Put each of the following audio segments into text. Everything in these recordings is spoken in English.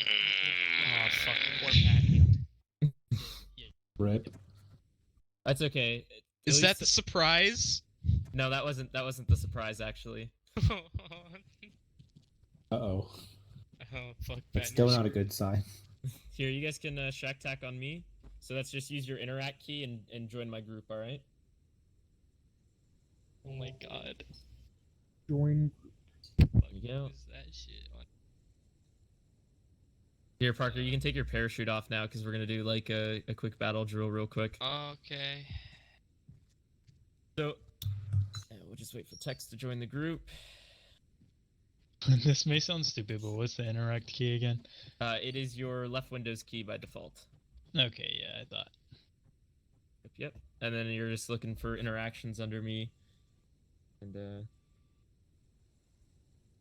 Oh, fuck. Poor Pat. Yeah. Rip. That's okay. At Is that least- the surprise? No, that wasn't the surprise actually. Oh, Uh-oh. fuck. Pat, It's still you're not a screwed. good sign. Here, you guys can shack tack on me. So let's just use your interact key and join my group, alright? Oh my god. Join. Fuck you go. is that shit on? Here, Parker, you can take your parachute off now because we're gonna do like a quick battle drill real quick. Okay. So, we'll just wait for Tex to join the group. This may sound stupid, but what's the interact key again? It is your left Windows key by default. Okay, yeah, I thought. Yep. And then you're just looking for interactions under me. And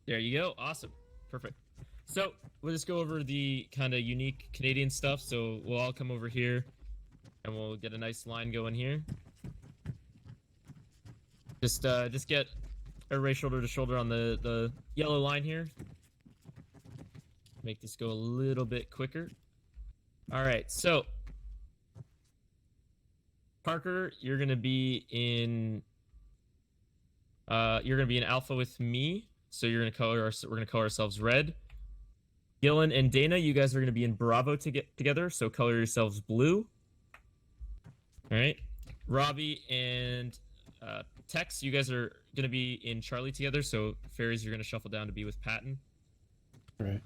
there you go. Awesome. Perfect. So we'll just go over the kind of unique Canadian stuff. So we'll all come over here and we'll get a nice line going here. Just get everybody shoulder to shoulder on the yellow line here. Make this go a little bit quicker. All right, so Parker, you're gonna be in alpha with me. So you're gonna we're gonna color ourselves red. Gillen and Dana, you guys are gonna be in Bravo to get together. So color yourselves blue. All right, Robbie and Tex, you guys are gonna be in Charlie together. So Fairies, you're gonna shuffle down to be with Patton. Right.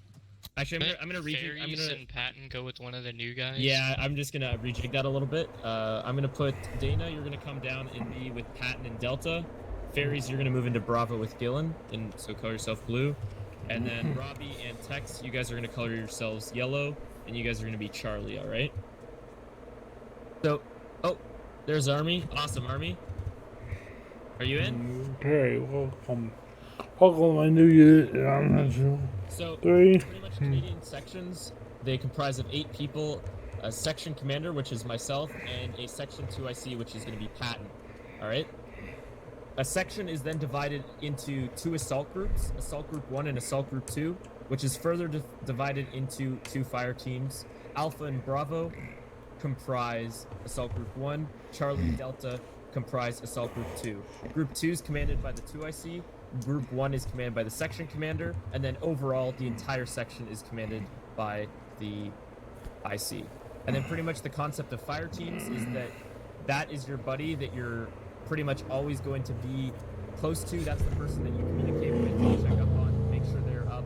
Actually, I'm gonna rejig. I'm Fairies gonna. and Patton go with one of the new guys. Yeah, I'm just gonna rejig that a little bit. I'm gonna put Dana. You're gonna come down and be with Patton and Delta. Fairies, you're gonna move into Bravo with Gillen, and so color yourself blue. And then Robbie and Tex, you guys are gonna color yourselves yellow, and you guys are gonna be Charlie. All right. So, oh, there's Army. Awesome, Army. Are you in? Okay, welcome. Welcome, my new unit. I'm not sure. So, Three. pretty much Canadian sections, they comprise of 8 people, a section commander, which is myself, and a section 2IC, which is going to be Patton. All right? A section is then divided into 2 assault groups, Assault Group 1 and Assault Group 2, which is further divided into 2 fire teams. Alpha and Bravo comprise Assault Group 1, Charlie and Delta comprise Assault Group 2. Group 2 is commanded by the 2IC, Group 1 is commanded by the section commander, and then overall the entire section is commanded by the IC. And then pretty much the concept of fire teams is that is your buddy that you're pretty much always going to be close to. That's the person that you communicate with, check up on, make sure they're up.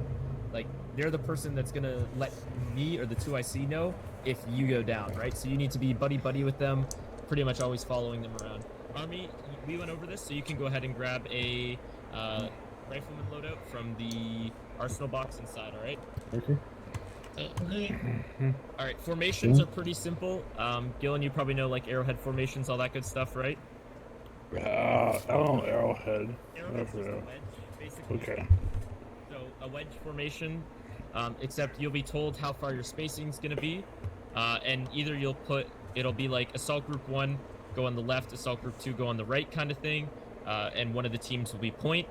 Like, they're the person that's gonna let me or the 2IC know if you go down, right? So you need to be buddy-buddy with them, pretty much always following them around. Army, we went over this, so you can go ahead and grab a rifleman loadout from the arsenal box inside, alright? Okay. Alright, formations are pretty simple. Gillen, you probably know like arrowhead formations, all that good stuff, right? Oh, arrowhead. Arrowhead's just a wedge, basically. Okay. So a wedge formation, except you'll be told how far your spacing's gonna be, and either it'll be like Assault Group 1 go on the left, Assault Group 2 go on the right kind of thing, and one of the teams will be point.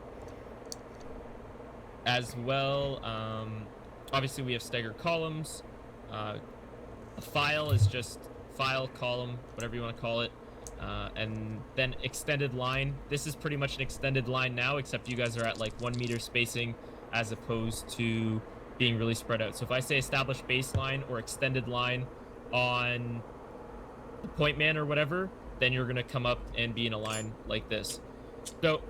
As well, obviously we have staggered columns. A file is just file, column, whatever you want to call it. And then extended line. This is pretty much an extended line now, except you guys are at like 1 meter spacing as opposed to being really spread out. So if I say established baseline or extended line on the point man or whatever, then you're going to come up and be in a line like this. So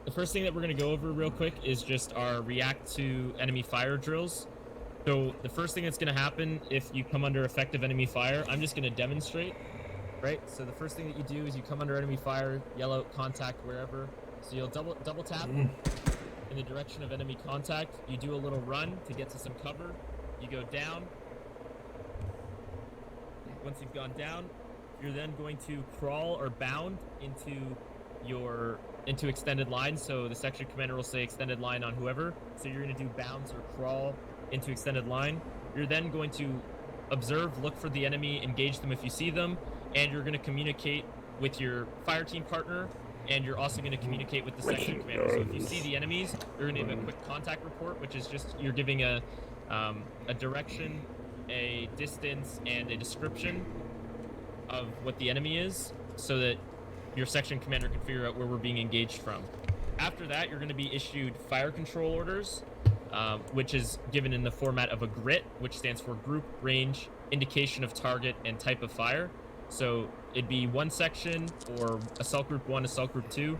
the first thing that we're going to go over real quick is just our react to enemy fire drills. So the first thing that's going to happen if you come under effective enemy fire, I'm just going to demonstrate, right? So the first thing that you do is you come under enemy fire, yellow contact wherever. So you'll double tap in the direction of enemy contact. You do a little run to get to some cover. You go down. Once you've gone down, you're then going to crawl or bound into extended line. So the section commander will say extended line on whoever. So you're going to do bounds or crawl into extended line. You're then going to observe, look for the enemy, engage them if you see them, and you're going to communicate with your fire team partner, and you're also going to communicate with the section commander. So if you see the enemies, you're going to give a quick contact report, which is just you're giving a a direction, a distance, and a description of what the enemy is, so that your section commander can figure out where we're being engaged from. After that, you're going to be issued fire control orders, which is given in the format of a GRIT, which stands for Group, Range, Indication of Target, and Type of Fire. So it'd be one section, or Assault Group 1, Assault Group 2.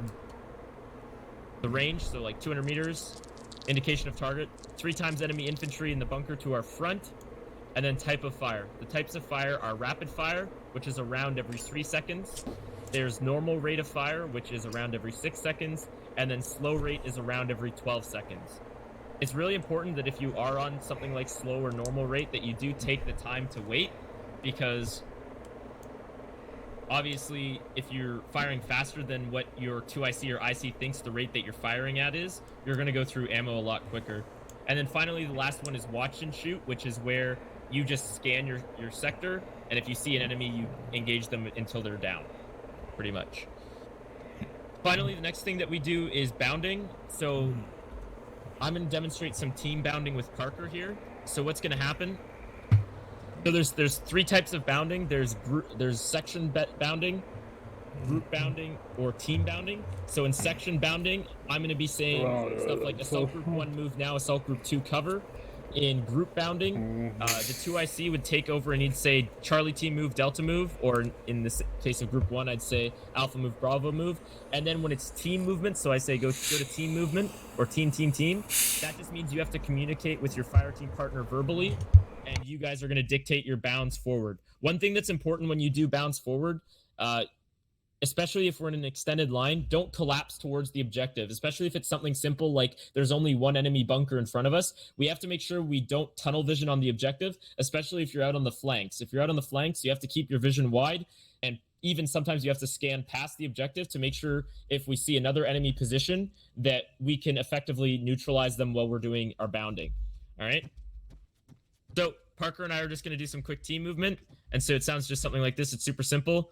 The range, so like 200 meters. Indication of target, 3 times enemy infantry in the bunker to our front. And then type of fire. The types of fire are rapid fire, which is a round every 3 seconds. There's normal rate of fire, which is around every 6 seconds. And then slow rate is around every 12 seconds. It's really important that if you are on something like slow or normal rate, that you do take the time to wait, because obviously if you're firing faster than what your 2IC or IC thinks the rate that you're firing at is, you're going to go through ammo a lot quicker. And then finally, the last one is watch and shoot, which is where you just scan your sector, and if you see an enemy, you engage them until they're down, pretty much. Finally, the next thing that we do is bounding. So I'm going to demonstrate some team bounding with Parker here. So what's going to happen? So there's 3 types of bounding. There's section bounding, group bounding, or team bounding. So in section bounding, I'm going to be saying stuff like Assault Group 1 move now, Assault Group 2 cover. In group bounding, the 2IC would take over and he'd say Charlie team move, Delta move, or in this case of Group 1, I'd say Alpha move, Bravo move. And then when it's team movement, so I say go to team movement, or team. That just means you have to communicate with your fire team partner verbally, and you guys are going to dictate your bounds forward. One thing that's important when you do bounds forward, especially if we're in an extended line, don't collapse towards the objective, especially if it's something simple like there's only one enemy bunker in front of us. We have to make sure we don't tunnel vision on the objective, especially if you're out on the flanks. If you're out on the flanks, you have to keep your vision wide, and even sometimes you have to scan past the objective to make sure if we see another enemy position that we can effectively neutralize them while we're doing our bounding. All right? So Parker and I are just going to do some quick team movement, and so it sounds just something like this. It's super simple.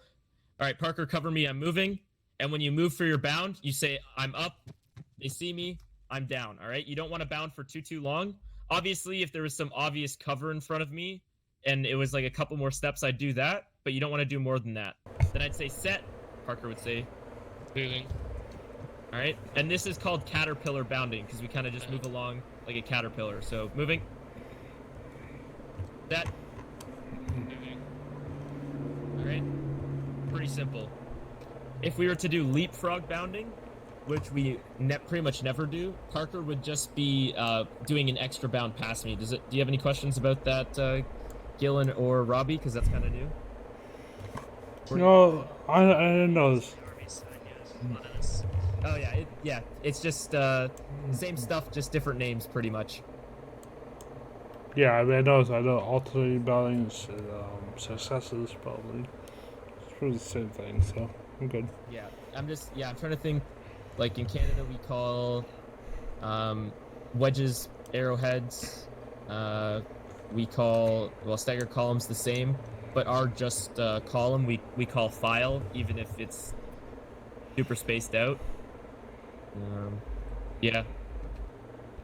All right, Parker, cover me. I'm moving. And when you move for your bound, you say, I'm up. They see me. I'm down. All right? You don't want to bound for too long. Obviously, if there was some obvious cover in front of me and it was like a couple more steps, I'd do that. But you don't want to do more than that. Then I'd say set. Parker would say Moving. All right? And this is called caterpillar bounding because we kind of just move along like a caterpillar. So moving. Set. Moving. All right? Pretty simple. If we were to do leapfrog bounding, which we pretty much never do, Parker would just be doing an extra bound past me. Do you have any questions about that, Gillen or Robbie? Because that's kind of new. No, I didn't know this. Oh yeah, it's just same stuff, just different names, pretty much. Yeah, I mean, I know alternating boundings and successes probably. It's really the same thing, so I'm good. Yeah, I'm trying to think. Like in Canada, we call wedges arrowheads. We call stagger columns the same, but our just column we call file, even if it's super spaced out. Yeah.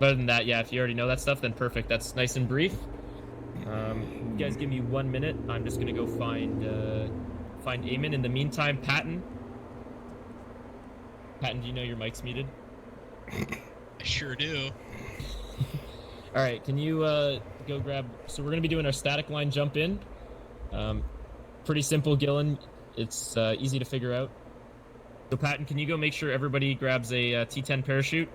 Other than that, yeah, if you already know that stuff, then perfect. That's nice and brief. You guys give me 1 minute. I'm just gonna go find Eamon. In the meantime, Patton, do you know your mic's muted? I sure do. All right, can you go grab... So we're going to be doing our static line jump in. Pretty simple, Gillen. It's easy to figure out. So Patton, can you go make sure everybody grabs a T10 parachute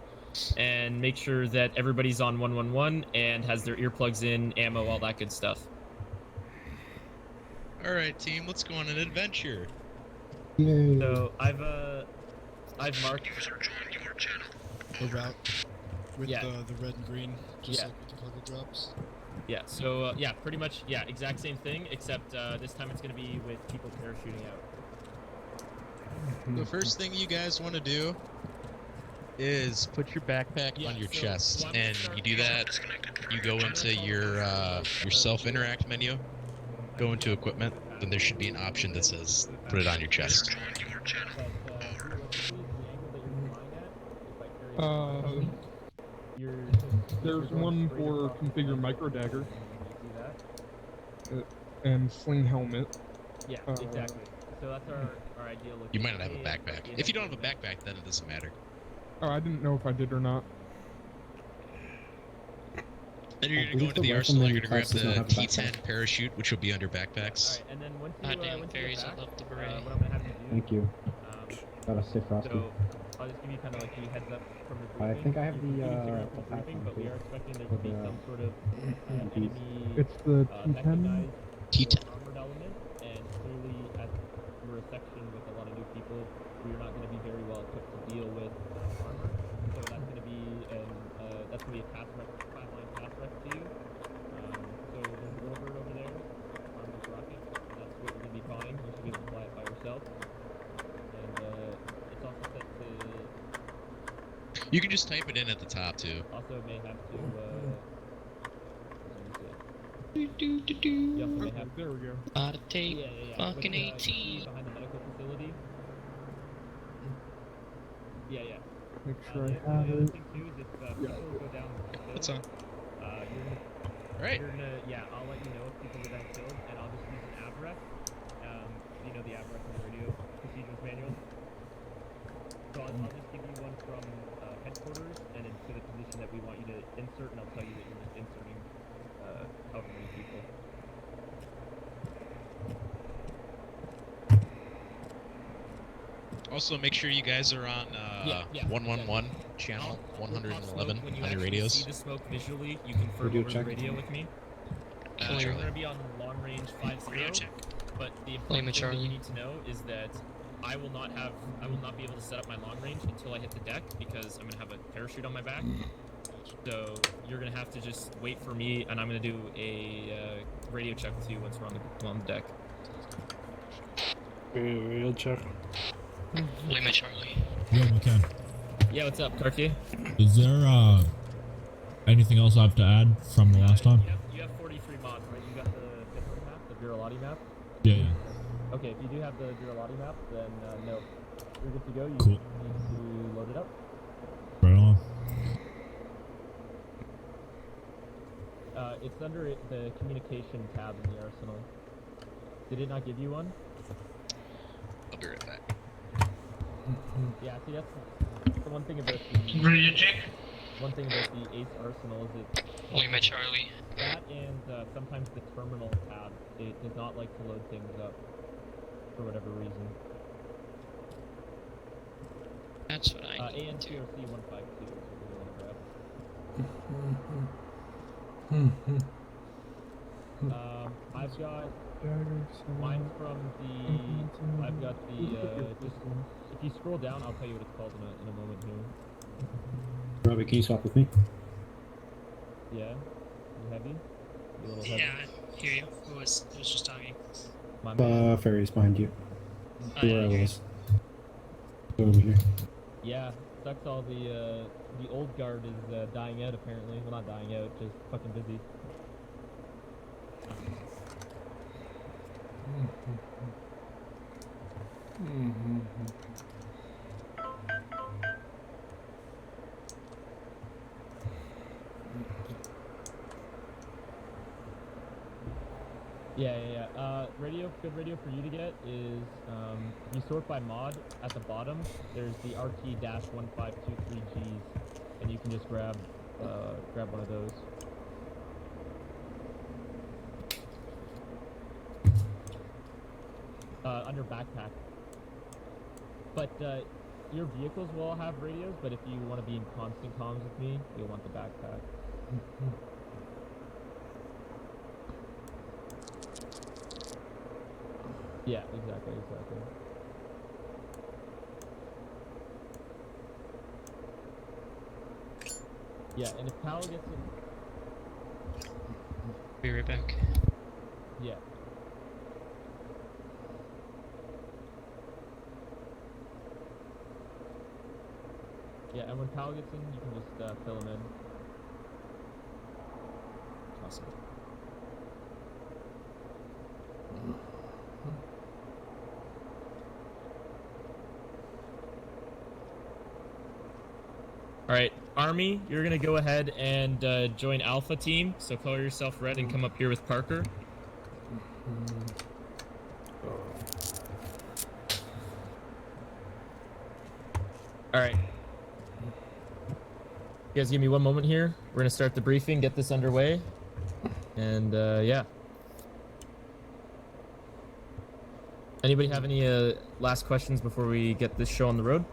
and make sure that everybody's on 111 and has their earplugs in, ammo, all that good stuff. All right, team, let's go on an adventure. So I've marked... The route with Yeah. the red and green, just Yeah. like with the cargo drops. Yeah, so yeah, pretty much, yeah, exact same thing, except this time it's going to be with people parachuting out. The first thing you guys want to do is put your backpack Yeah, on your so chest, I'm gonna and start- you do that. You go into your self-interact menu, go into equipment, then there should be an option that says put it on your chest. You're There's going one straight for across the configure line. micro dagger You see that? and sling helmet. Yeah, exactly. So that's our ideal location. You might not have a Hey, backpack. Sophie, If you how don't have a doing, backpack, then it doesn't matter. Oh, I didn't know if I did or not. Then you're I gonna go believe into the the arsenal. You're rifleman gonna grab class does not the have a T10 backpack. parachute, which will be under backpacks. Alright, and then once you, Goddamn once you fairies, get I back, love the beret. what I'm gonna have you do, Thank you. Gotta stay frosty. so I'll just give you kind of like the heads up from the I briefing. think I have You can the, figure out from the attack briefing, one but we too. are expecting there For to be the, some sort of EMPs. enemy It's the T10. mechanized T10. or armored element, and clearly as we're a section with a lot of new people, we're not going to be very well equipped to deal with armor. So that's going to be a task rec, 5-line task rec to you. So there's a little bird over there, armed with rocket. That's what you're going to be flying. You should be able to fly it by yourself. And it's also set to. You can just type it in at the top too. Also may have to. Do do do You also do. may have. There we go. Out of tape. Yeah. Fucking With, you see 18. behind the medical facility. Yeah. Make sure The I have other it. thing too is if people go down killed, What's on? Right. I'll let you know if people go down killed, and I'll just use an ABREC. You know the ABREC in the radio procedures manual. So I'll just give you one from headquarters and into the position that we want you to insert, and I'll tell you that you're just inserting however many people. Also, make sure you guys are on Yeah, 111 channel We'll pop 111 smoke when you on your actually radios. see the smoke visually. You confirm Radio over check. the radio with me. Charlie. We're gonna be on long range 5-0. Radio check. But the Blame important it, thing that you Charlie. need to know is that I will not be able to set up my long range until I hit the deck because I'm gonna have a parachute on my back. So you're gonna have to just wait for me, and I'm gonna do a radio check with you once we're on the deck. Radio check. Blame it, Charlie. Yo, McCann, Yeah, what's up, Karki? is there anything else I have to add from the last time? You have 43 mods, right? You got the different map, the Viralati map? Yeah. Okay, if you do have the Viralati map, then no. You're good to go. You Cool. just need to load it up. Right on. It's under the communication tab in the arsenal. Did it not give you one? I'll be right back. Yeah, see, that's the one thing about the Radio check. one thing about the Ace arsenal is it Blame it, Charlie. that and sometimes the terminal tab it does not like to load things up for whatever reason. That's what I need to. ANTRC 152 is what we're gonna grab. I've got mine's from the. I've got the. Just if you scroll down, I'll tell you what it's called in a moment here. Robbie, can you swap with me? Yeah, you heavy? You a little heavy? Yeah, I hear you. Who was just talking? My man. Ferry's behind you. Oh, yeah, Where I I hear you. was. Over here. Yeah, sucks. All the old guard is dying out apparently. Well, not dying out, just fucking busy. Yeah. Good radio for you to get is you sort by mod at the bottom. There's the RT-1523Gs, and you can just grab one of those. Under backpack. But your vehicles will all have radios, but if you want to be in constant comms with me, you'll want the backpack. Yeah, exactly. Yeah, and if Pal gets it, Be right back. yeah. Yeah, and when Pal gets in, you can just fill him in. Awesome. Alright, Army, you're gonna go ahead and join Alpha Team. So color yourself red and come up here with Parker. All right. You guys give me one moment here. We're gonna start the briefing, get this underway, and yeah. Anybody have any last questions before we get this show on the road?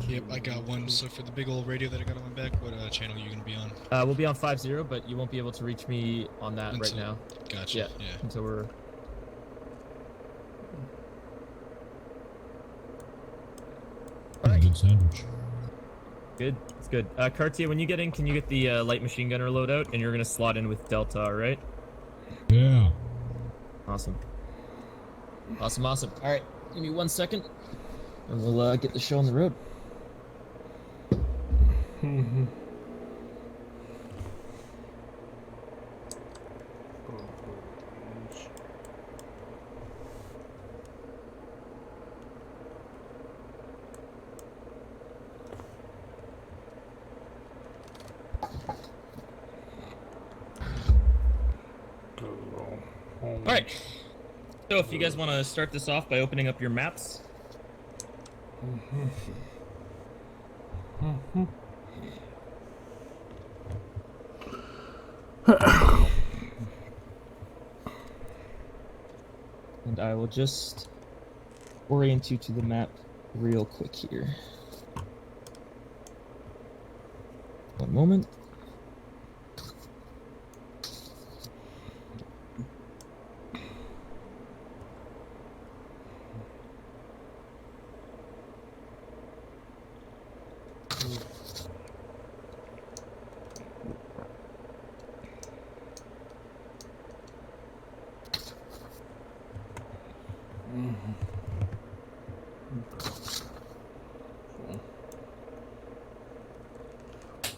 Yep, I got one. So for the big old radio that I got on my back, what channel are you gonna be on? We'll be on 5-0, but you won't be able to reach me on that right now. Gotcha. Yeah. Yeah. Until we're. Pretty good sandwich. Good. It's good. Cartier, when you get in, can you get the light machine gunner loadout? And you're gonna slot in with Delta, all right? Yeah. Awesome. Awesome. All right. Give me 1 second, and we'll get the show on the road. All right. So if you guys want to start this off by opening up your maps. And I will just orient you to the map real quick here. One moment.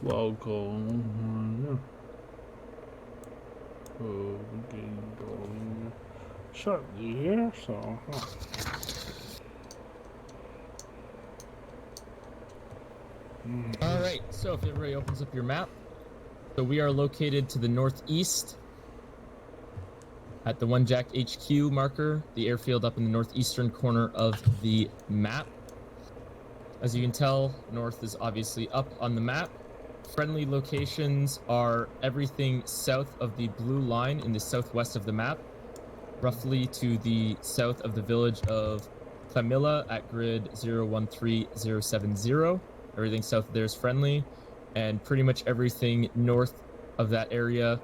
Welcome. Going shortly here, so. All right, so if everybody opens up your map, so we are located to the northeast at the 1 Jack HQ marker, the airfield up in the northeastern corner of the map. As you can tell, north is obviously up on the map. Friendly locations are everything south of the blue line in the southwest of the map, roughly to the south of the village of Camilla at grid 013070. Everything south of there is friendly, and pretty much everything north of that area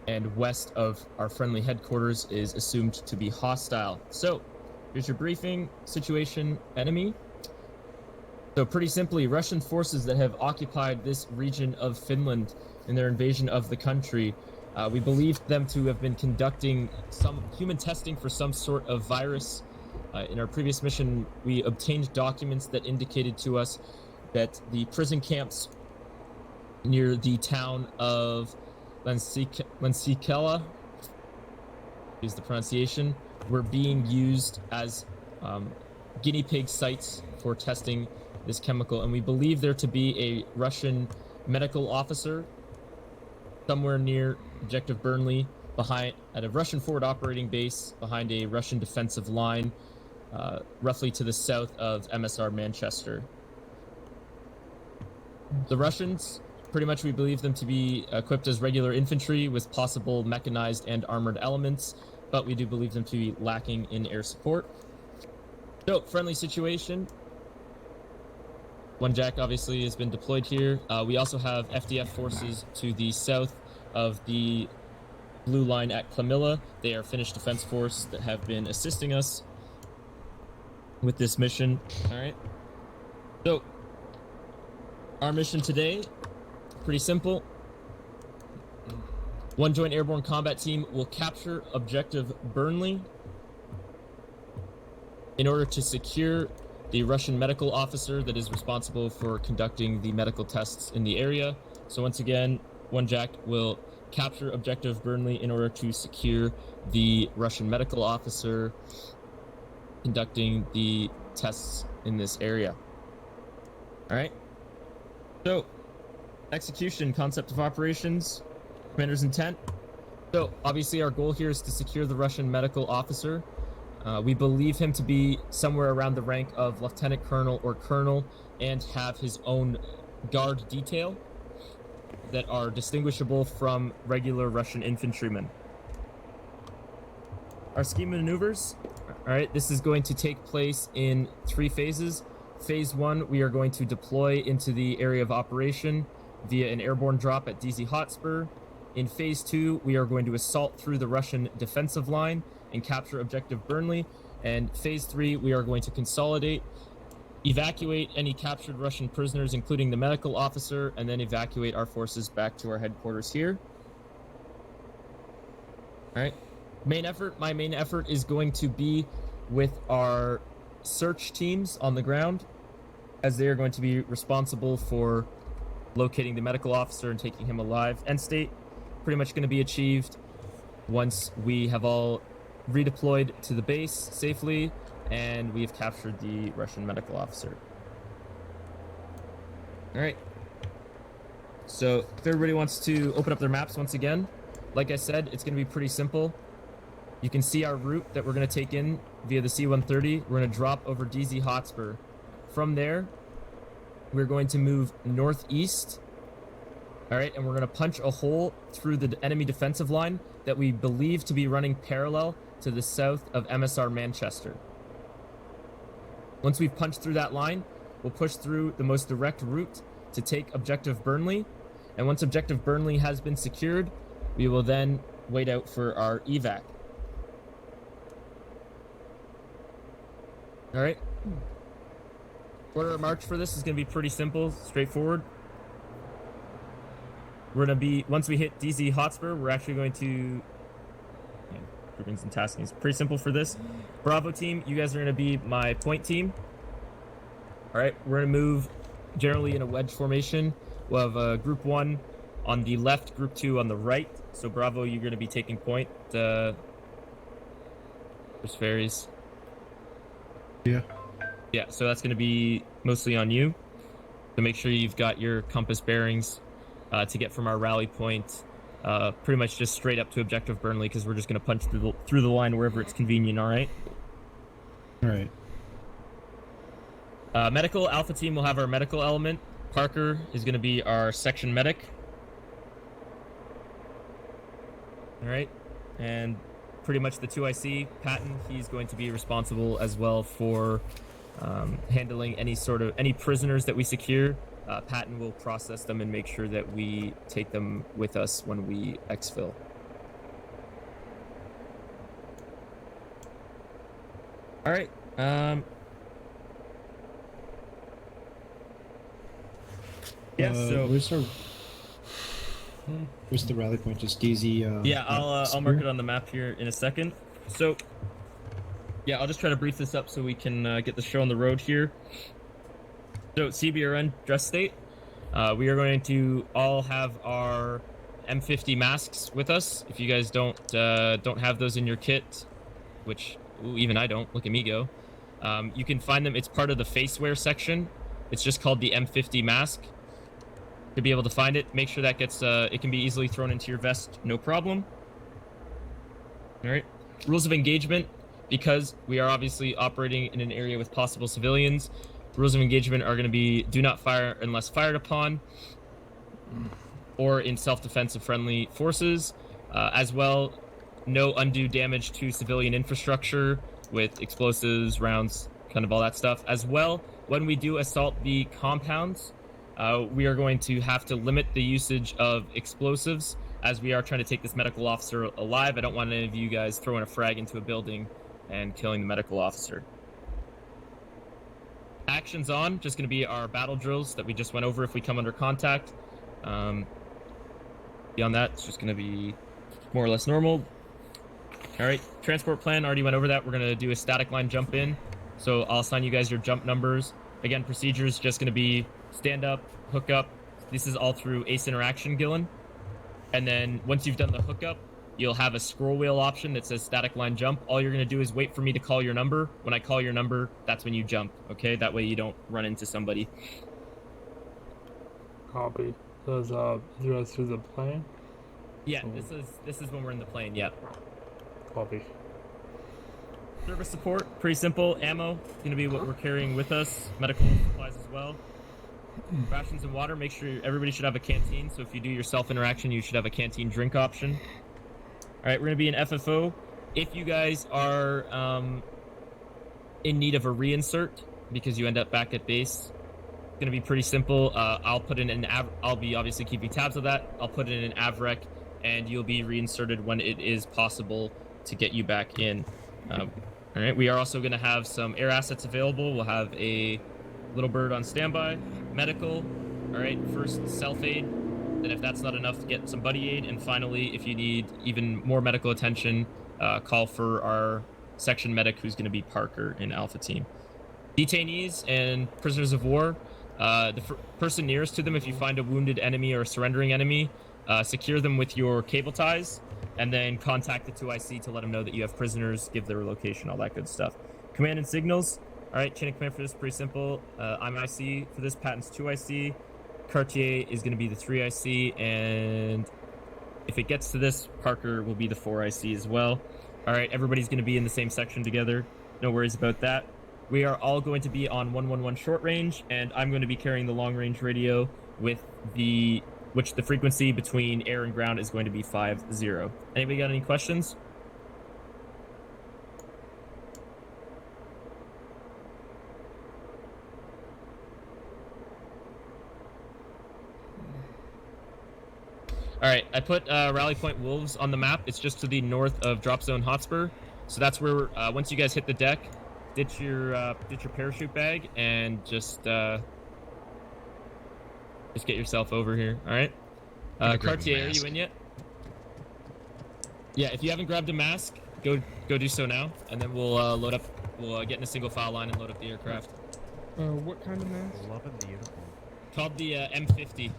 and west of our friendly headquarters is assumed to be hostile. So, here's your briefing. Situation, enemy. So pretty simply, Russian forces that have occupied this region of Finland in their invasion of the country, we believe them to have been conducting some human testing for some sort of virus. In our previous mission, we obtained documents that indicated to us that the prison camps near the town of Lensikela, is the pronunciation, were being used as guinea pig sites for testing this chemical, and we believe there to be a Russian medical officer somewhere near Objective Burnley, behind at a Russian forward operating base behind a Russian defensive line, roughly to the south of MSR Manchester. The Russians, pretty much we believe them to be equipped as regular infantry with possible mechanized and armored elements, but we do believe them to be lacking in air support. So, friendly situation. 1 Jack obviously has been deployed here. We also have FDF forces to the south of the blue line at Camilla. They are Finnish defense force that have been assisting us with this mission. All right. So, our mission today, pretty simple. 1 Joint Airborne Combat Team will capture Objective Burnley in order to secure the Russian medical officer that is responsible for conducting the medical tests in the area. So once again, 1 Jack will capture Objective Burnley in order to secure the Russian medical officer conducting the tests in this area. All right. So Execution, concept of operations, commander's intent. So, obviously, our goal here is to secure the Russian medical officer. We believe him to be somewhere around the rank of lieutenant colonel or colonel and have his own guard detail that are distinguishable from regular Russian infantrymen. Our scheme of maneuvers, all right, this is going to take place in 3 phases. Phase 1, we are going to deploy into the area of operation via an airborne drop at DZ Hotspur. In Phase 2, we are going to assault through the Russian defensive line and capture Objective Burnley. And Phase 3, we are going to consolidate, evacuate any captured Russian prisoners, including the medical officer, and then evacuate our forces back to our headquarters here. All right. My main effort is going to be with our search teams on the ground, as they are going to be responsible for locating the medical officer and taking him alive. End state pretty much going to be achieved once we have all redeployed to the base safely and we have captured the Russian medical officer. All right. So if everybody wants to open up their maps once again, like I said, it's going to be pretty simple. You can see our route that we're going to take in via the C-130. We're going to drop over DZ Hotspur. From there, we're going to move northeast. All right, and we're going to punch a hole through the enemy defensive line that we believe to be running parallel to the south of MSR Manchester. Once we've punched through that line, we'll push through the most direct route to take Objective Burnley. And once Objective Burnley has been secured, we will then wait out for our evac. All right. Order of march for this is going to be pretty simple, straightforward. We're going to be, once we hit DZ Hotspur, we're actually going to, groupings and tasking is pretty simple for this. Bravo team, you guys are going to be my point team. All right, we're going to move generally in a wedge formation. We'll have group 1 on the left, group 2 on the right. So Bravo, you're going to be taking point. There's ferries. Yeah, so that's going to be mostly on you. So make sure you've got your compass bearings to get from our rally point pretty much just straight up to Objective Burnley, because we're just going to punch through the line wherever it's convenient, all right? All right. Medical, Alpha team will have our medical element. Parker is going to be our section medic. All right, and pretty much the 2IC, Patton, he's going to be responsible as well for handling any prisoners that we secure. Patton will process them and make sure that we take them with us when we exfil. All right. So where's the rally point? Just DZ. Yeah, I'll mark it on the map here in a second. So, yeah, I'll just try to brief this up so we can get the show on the road here. So, CBRN dress state. We are going to all have our M50 masks with us. If you guys don't have those in your kit, which even I don't. Look at me go. You can find them. It's part of the facewear section. It's just called the M50 mask. To be able to find it, make sure that gets it can be easily thrown into your vest, no problem. All right. Rules of engagement, because we are obviously operating in an area with possible civilians. Rules of engagement are going to be: do not fire unless fired upon, or in self-defense of friendly forces. As well, no undue damage to civilian infrastructure with explosives, rounds, kind of all that stuff. As well, when we do assault the compounds, we are going to have to limit the usage of explosives, as we are trying to take this medical officer alive. I don't want any of you guys throwing a frag into a building and killing the medical officer. Actions on, just going to be our battle drills that we just went over if we come under contact. Beyond that, it's just going to be more or less normal. All right, transport plan, already went over that. We're going to do a static line jump in. So I'll assign you guys your jump numbers. Again, procedures just going to be stand up, hook up. This is all through Ace Interaction, Gillen. And then once you've done the hookup, you'll have a scroll wheel option that says static line jump. All you're going to do is wait for me to call your number. When I call your number, that's when you jump, okay? That way you don't run into somebody. Copy. Does the rest of the plane? Yeah, this is when we're in the plane. Yeah. Copy. Service support, pretty simple. Ammo, gonna be what we're carrying with us. Medical supplies as well. Rations and water. Make sure everybody should have a canteen. So if you do your self interaction, you should have a canteen drink option. All right, we're gonna be in FFO. If you guys are in need of a reinsert because you end up back at base, it's gonna be pretty simple. I'll put in an I'll be obviously keeping tabs of that. I'll put in an AVREC, and you'll be reinserted when it is possible to get you back in. All right, we are also going to have some air assets available. We'll have a little bird on standby, medical. All right, first self-aid. Then if that's not enough, get some buddy aid. And finally, if you need even more medical attention, call for our section medic, who's going to be Parker in Alpha Team. Detainees and prisoners of war, the person nearest to them, if you find a wounded enemy or a surrendering enemy, secure them with your cable ties, and then contact the 2IC to let them know that you have prisoners, give their location, all that good stuff. Command and signals. All right, chain of command for this is pretty simple. I'm IC for this, Patton's 2IC. Cartier is going to be the 3IC, and if it gets to this, Parker will be the 4IC as well. All right, everybody's going to be in the same section together. No worries about that. We are all going to be on 111 short range, and I'm going to be carrying the long range radio with the frequency between air and ground is going to be 50. Anybody got any questions? All right, I put Rally Point Wolves on the map. It's just to the north of Drop Zone Hotspur. So that's where once you guys hit the deck, ditch your parachute bag and just get yourself over here. All right. Cartier, are you in yet? Yeah, if you haven't grabbed a mask, go do so now, and then we'll load up. We'll get in a single file line and load up the aircraft. What kind of mask? Loving the uniform. Called the M50.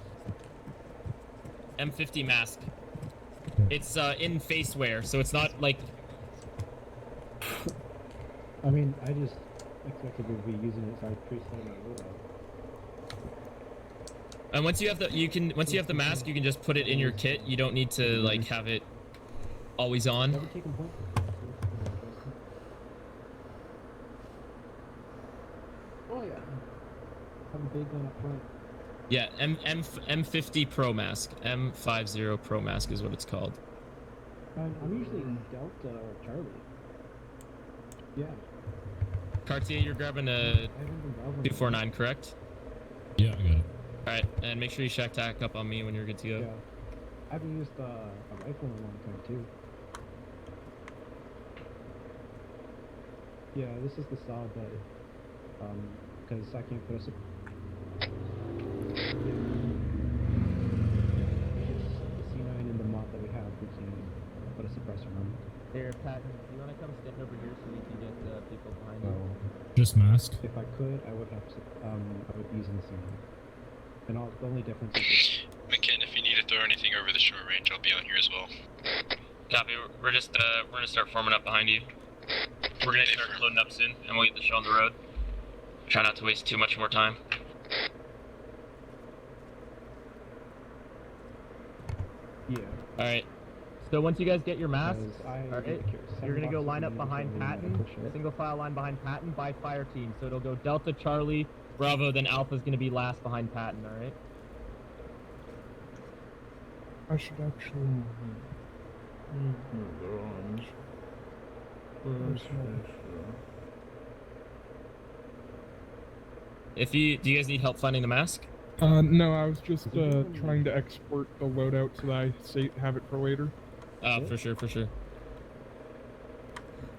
M50 mask. It's in face wear, so it's not like. I mean, I just expected we'd be using it, so I preset my loadout. And once you have the mask, you can just put it in your kit. You don't need to like have it always on. Never taken point. Oh yeah. Have a big one up front. Yeah, M50 Pro mask. M50 Pro mask is what it's called. I'm usually Delta or Charlie. Yeah. Cartier, you're grabbing a 249, correct? Yeah, I got it. Alright, and make sure you shack tack up on me when you're good to go. Yeah. I haven't used a rifle in a long time too. Yeah, this is the saw, but because I can't put a the C9 in the mod that we have, we can put a suppressor on it. Here, Pat, do you want to come stand over here so we can get people behind you? Just mask. If I could, I would have I would be using the C9. And the only difference is McKin, if you need to throw anything over the short range, I'll be on here as well. Copy. We're gonna start forming up behind you. We're gonna start loading up soon, and we'll get the show on the road. Try not to waste too much more time. yeah. All right. So once you guys get your masks, All right, you're gonna go line up behind Patton, single file line behind Patton by fire team. So it'll go Delta, Charlie, Bravo, then Alpha's gonna be last behind Patton. All right. I should actually. Do you guys need help finding the mask? No, I was just trying to export the loadout so that I have it for later. For sure.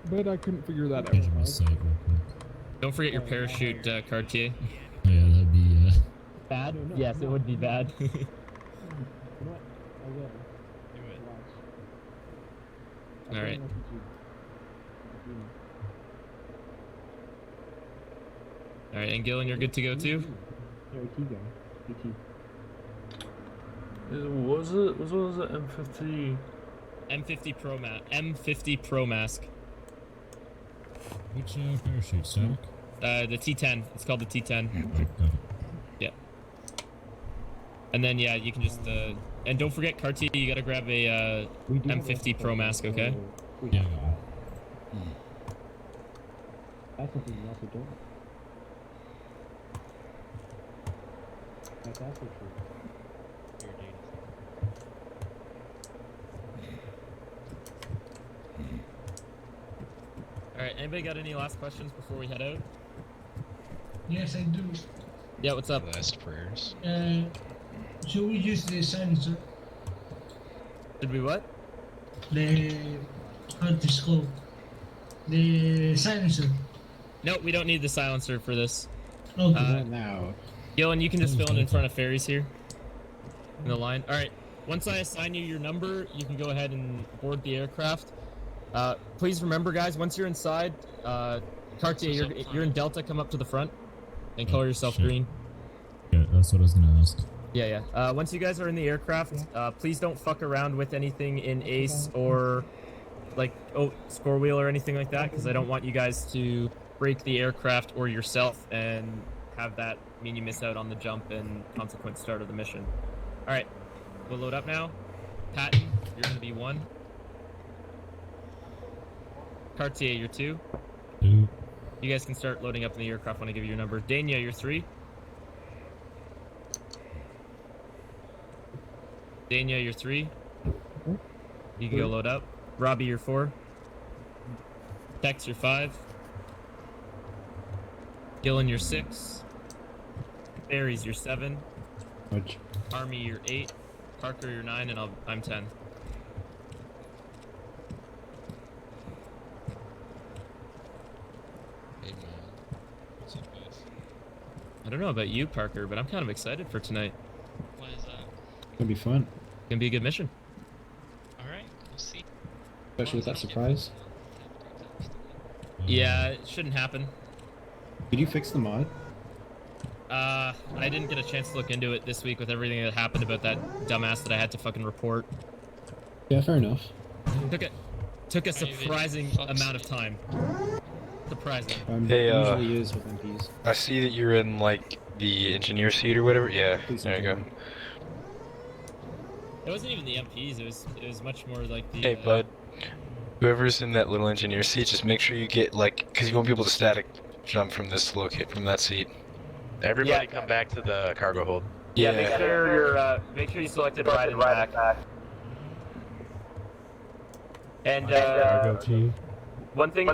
But I couldn't figure that Change my out. site real quick. Don't forget your parachute, Cartier. Oh yeah, that'd be Bad? Yes, it would be bad. You know what? I will. Do it. Watch. All right. All right, and Gillen, you're good to go too. Yeah, AT guy. AT. What was it? What was it? M50. M50 Pro mask. which parachute static? The T10. It's called the T10. Oh, got it. And then yeah, you can just and don't forget, Cartier, you gotta grab a We do have M50 Pro mask, okay? We Yeah. That's something we also don't. That's also true. Alright, anybody got any last questions before we head out? Yes, I do. Yeah, what's up? Last prayers. Should we use the silencer? Did we what? The how to called? The silencer. No, we don't need the silencer for this. Okay. Not now. Gillen, you can just fill in front of Ferries here. In the line. Alright, once I assign you your number, you can go ahead and board the aircraft. Please remember, guys, once you're inside, Cartier, you're in Delta, come up to the front and color yourself shit. green. Yeah, that's what I was gonna ask. Yeah. Once you guys are in the aircraft, please don't fuck around with anything in ACE or like score wheel or anything like that, because I don't want you guys to break the aircraft or yourself and have that mean you miss out on the jump and consequent start of the mission. Alright, we'll load up now. Patton, you're gonna be 1. Cartier, you're 2. 2. You guys can start loading up in the aircraft when I give you your number. Dania, you're 3. Dania, you're 3. You can go load up. Robbie, you're 4. Tex, you're 5. Dylan, you're 6. Aries, you're 7. Which? Army, you're 8. Parker, you're 9, and I'm 10. Hey man. What's up, guys? I don't know about you, Parker, but I'm kind of excited for tonight. Why is that? It's gonna be fun, It's gonna be a good mission. Alright, we'll see. especially with that surprise. Yeah, it shouldn't happen. Did you fix the mod? I didn't get a chance to look into it this week with everything that happened about that dumbass that I had to fucking report. Yeah, fair enough. Took a surprising amount of time. Surprising. Usually is with MPs. I see that you're in like the engineer seat or whatever. Yeah, Please there you go. continue. It wasn't even the MPs. It was much more like the. Hey, bud. Whoever's in that little engineer seat, just make sure you get like, because you won't be able to static jump from this locate from that seat. Everybody come back to the cargo hold. Yeah, make sure you selected ride in the back. And Cargo T. one thing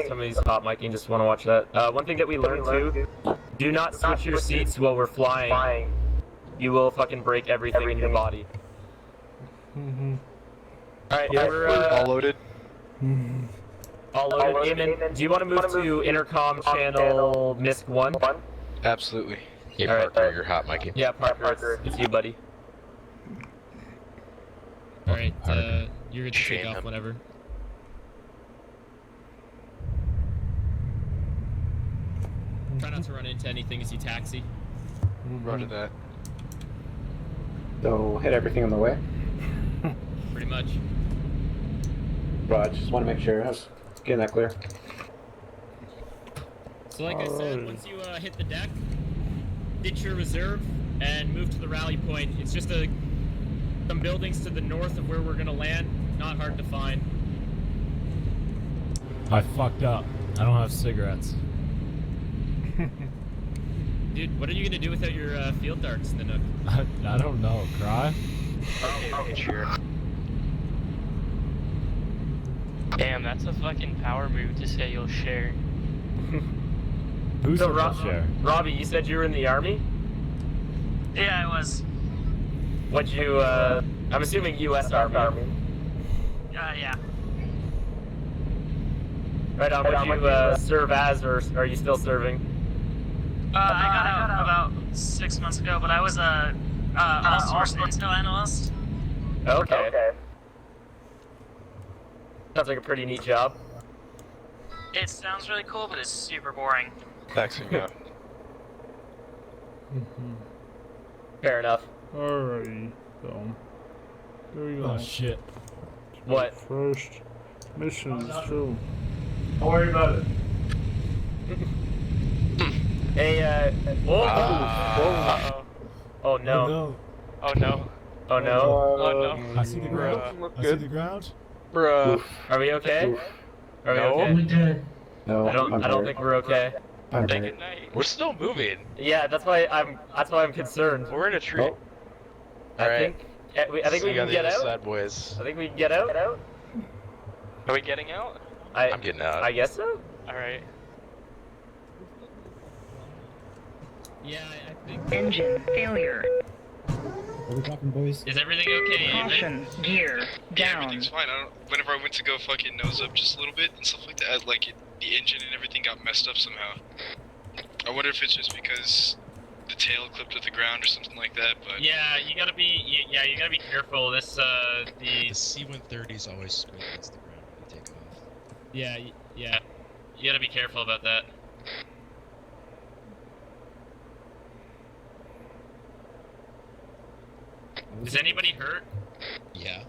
somebody's hot micing, just want to watch that. One thing that we learned too: do not switch your seats while we're flying. You will fucking break everything in your body. All right, we're all loaded. All loaded. Eamon, do you want to move to intercom channel MISC 1? Absolutely. Yeah, All right. Parker, you're hot, Mikey. Yeah, Parker, it's you, buddy. All right, you're good to take Shame off him. whenever. Try not to run into anything as you taxi. Roger that. So hit everything on the way. Pretty much. Raj, just want to make sure I was getting that clear. So like I said, once you hit the deck, ditch your reserve and move to the rally point. It's just some buildings to the north of where we're gonna land. Not hard to find. I fucked up. I don't have cigarettes. Dude, what are you gonna do without your field darts in the Nook? I don't know. Cry? Oh, sure. Damn, that's a fucking power move to say you'll share. Who's So, gonna share? Robbie, you said you were in the army? Yeah, I was. What'd you, I'm assuming U.S. Army. Yeah. Right on, would you serve as, or are you still serving? I got out about 6 months ago, but I was a all-source intel analyst. Okay. Sounds like a pretty neat job. It sounds really cool, but it's super boring. Taxing, yeah. Fair enough. Alrighty, so there we go. Oh shit. What? First mission is through. Don't worry about it. Hey, whoa. Oh no. no. Oh no. Oh no. Oh no. I see the ground. Look I see good. the ground. Bruh. Are we okay? Are we No. okay? We're dead. No, I don't I'm think we're okay. I'm Say hurt. goodnight. We're still moving. Yeah, that's why I'm concerned. We're in a tree. Oh, I think we See you can on the get other out. side, boys. I think we can get out. Are we getting out? I'm getting out. I guess so. Alright. Yeah, I think. Engine failure. What are we talking, boys? Is everything okay? Caution, gear Yeah, down. everything's fine. Whenever I went to go fucking nose up just a little bit and stuff like that, the engine and everything got messed up somehow. I wonder if it's just because the tail clipped to the ground or something like that, but... Yeah, you gotta be careful. This, The C-130s always scrape against the ground when they take off. Yeah. you gotta be careful about that. Is anybody hurt? Yeah.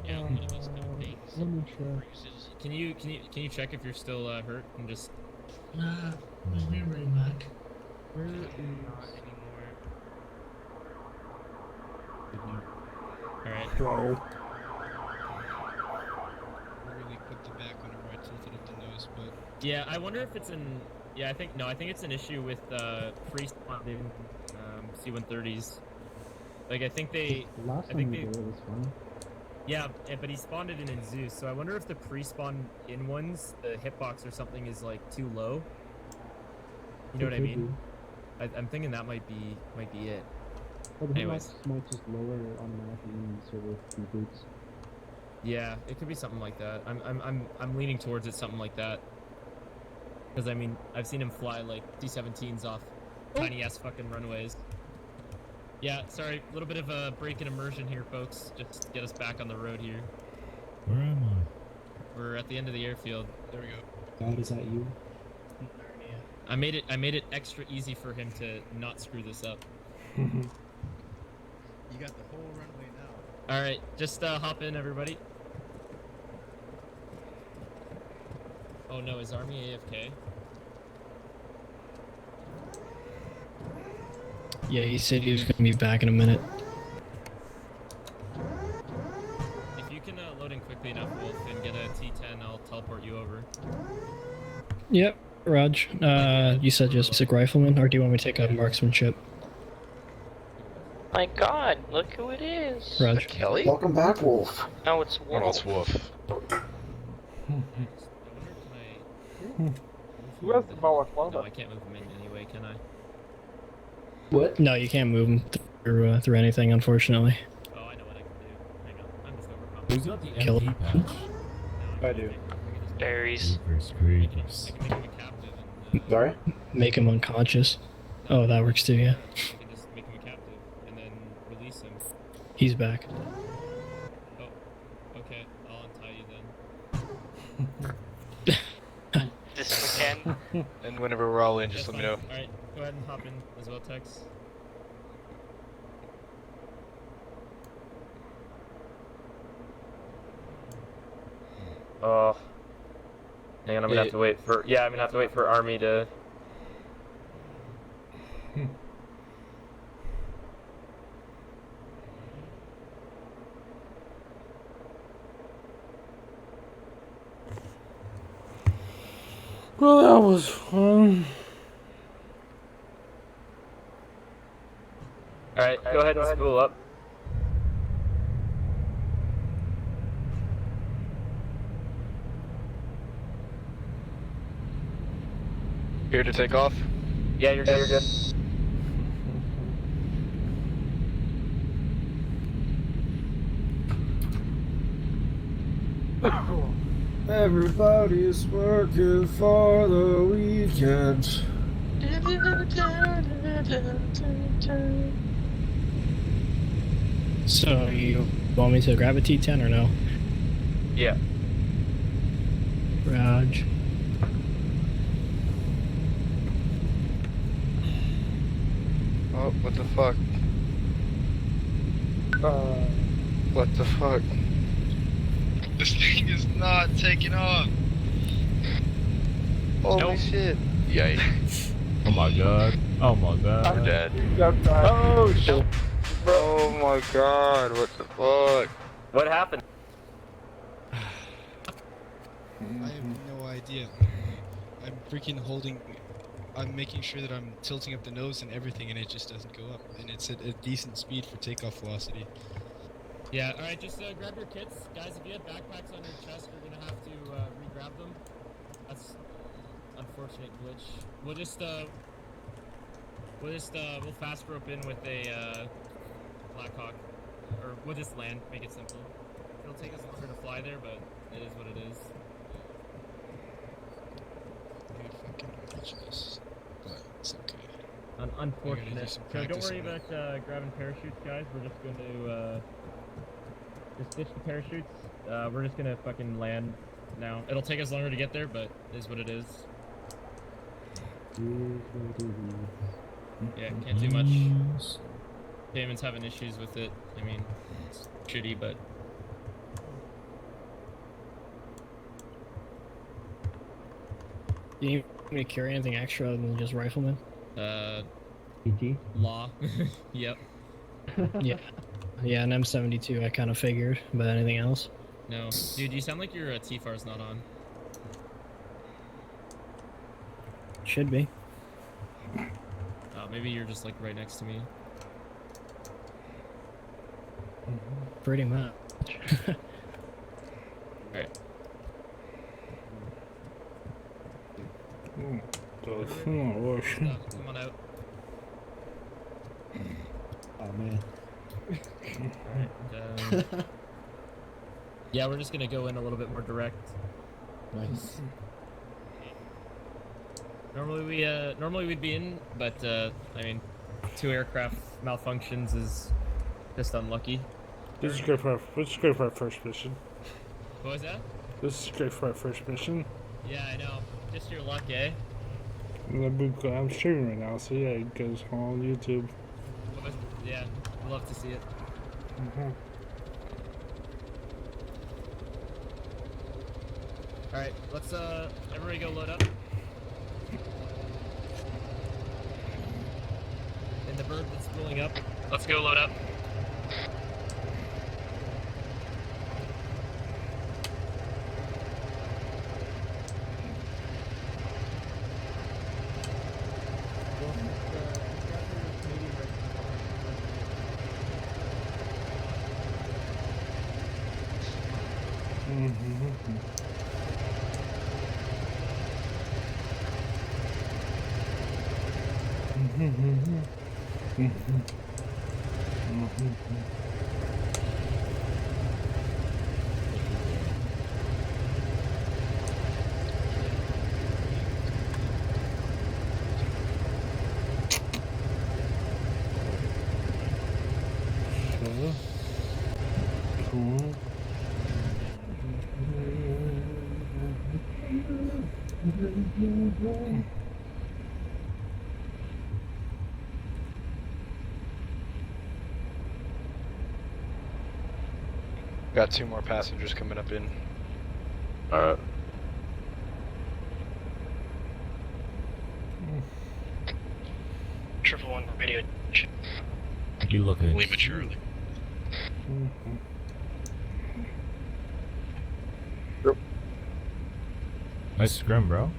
Yeah, one of us got baked. Let me check. Can you check if you're still hurt and just? Nah, we'll be right back. Where is... All right. Bro. I really put the back whenever I tilted up the nose, but... Yeah, I wonder if it's an. Yeah, I think it's an issue with pre-spawned C-130s. Like I think they. Last I think time we they. did it was fun. Yeah, but he spawned it in Zeus, so I wonder if the pre-spawn in ones, the hitbox or something is like too low. You know what I It could mean? I'm thinking that might be it. Well, the Anyways. hitbox might just lower automatically in server reboots. Yeah, it could be something like that. I'm leaning towards it something like that. Because I mean, I've seen him fly like D-17s off tiny ass fucking runways. Yeah, sorry, a little bit of a break in immersion here, folks. Just get us back on the road here. Where am I? We're at the end of the airfield. There we go. God, is that you? I made it extra easy for him to not screw this up. You got the whole runway now. All right, just hop in, everybody. Oh no, is Army AFK? Yeah, he said he was gonna be back in a minute. If you can load in quickly enough, Wolf, and get a T10, I'll teleport you over. Yep, Raj. You said just a rifleman, or do you want me to take a marksmanship? My god, look who it is. Raj. Kelly? Welcome back, Wolf. No, it's Wolf. Oh, no, it's Wolf. No, I can't move him in anyway, can I? What? No, you can't move him through anything, unfortunately. Oh, I know what I can do. Hang on, I'm just Who's overconfident. got the Kill MP him. patch? I do. Berries. Creepers, creepers. I can make him a captive and Sorry? Make him unconscious. Oh, that works too, yeah. I can just make him a captive and then release him. He's back. Oh, okay, I'll untie you then. This again. And whenever we're all in, just let me know. Alright, go ahead and hop in as well, Tex. Oh. Hang on, I'm gonna have to wait for. Yeah, I'm gonna have to wait for Army to. Well, that was fun. Alright, go ahead and spool up. Here to take off? Yeah, you're good. You're good. Everybody's working for the weekend. So, you want me to grab a T10 or no? Yeah. Raj. Oh, what the fuck? What the fuck? This thing is not taking off. Holy shit. Yikes. Oh my god. Oh my god. I'm dead. Oh shit! Oh my god, what the fuck? What happened? I have no idea. I'm freaking holding. I'm making sure that I'm tilting up the nose and everything, and it just doesn't go up. And it's at a decent speed for takeoff velocity. Yeah, alright, just grab your kits. Guys, if you have backpacks on your chest, you're gonna have to re-grab them. That's unfortunate glitch. We'll fast rope in with a Blackhawk. Or we'll just land, make it simple. It'll take us longer to fly there, but it is what it is. I'm gonna fucking reach this, but it's okay. Unfortunate. some So don't practice worry on it. about grabbing parachutes, guys. We're just going to just ditch the parachutes. We're just gonna fucking land now. It'll take us longer to get there, but it is what it is. Yeah, can't do much. Damon's having issues with it. I mean, it's shitty, but Do you need me to carry anything extra other than just rifleman? PT? Law. Yep. Yeah. Yeah, an M72 I kind of figured, but anything else? No. Dude, you sound like your T-FAR's not on. Should be. Maybe you're just like right next to me. Pretty much. Alright. Come on out. Oh man. Alright, yeah, we're just gonna go in a little bit more direct. Nice. Normally we'd be in, but I mean, 2 aircraft malfunctions is just unlucky. This is great for our first mission. What was that? This is great for our first mission. Yeah, I know. Just your luck, eh? I'm streaming right now, so yeah, it goes on YouTube. Yeah, I'd love to see it. Alright, let's everybody go load up. And the bird that's pulling up. Let's go load up. Got 2 more passengers coming up in. Alright. Triple one radio. You looking? Lima Charlie. Nice scrim, bro.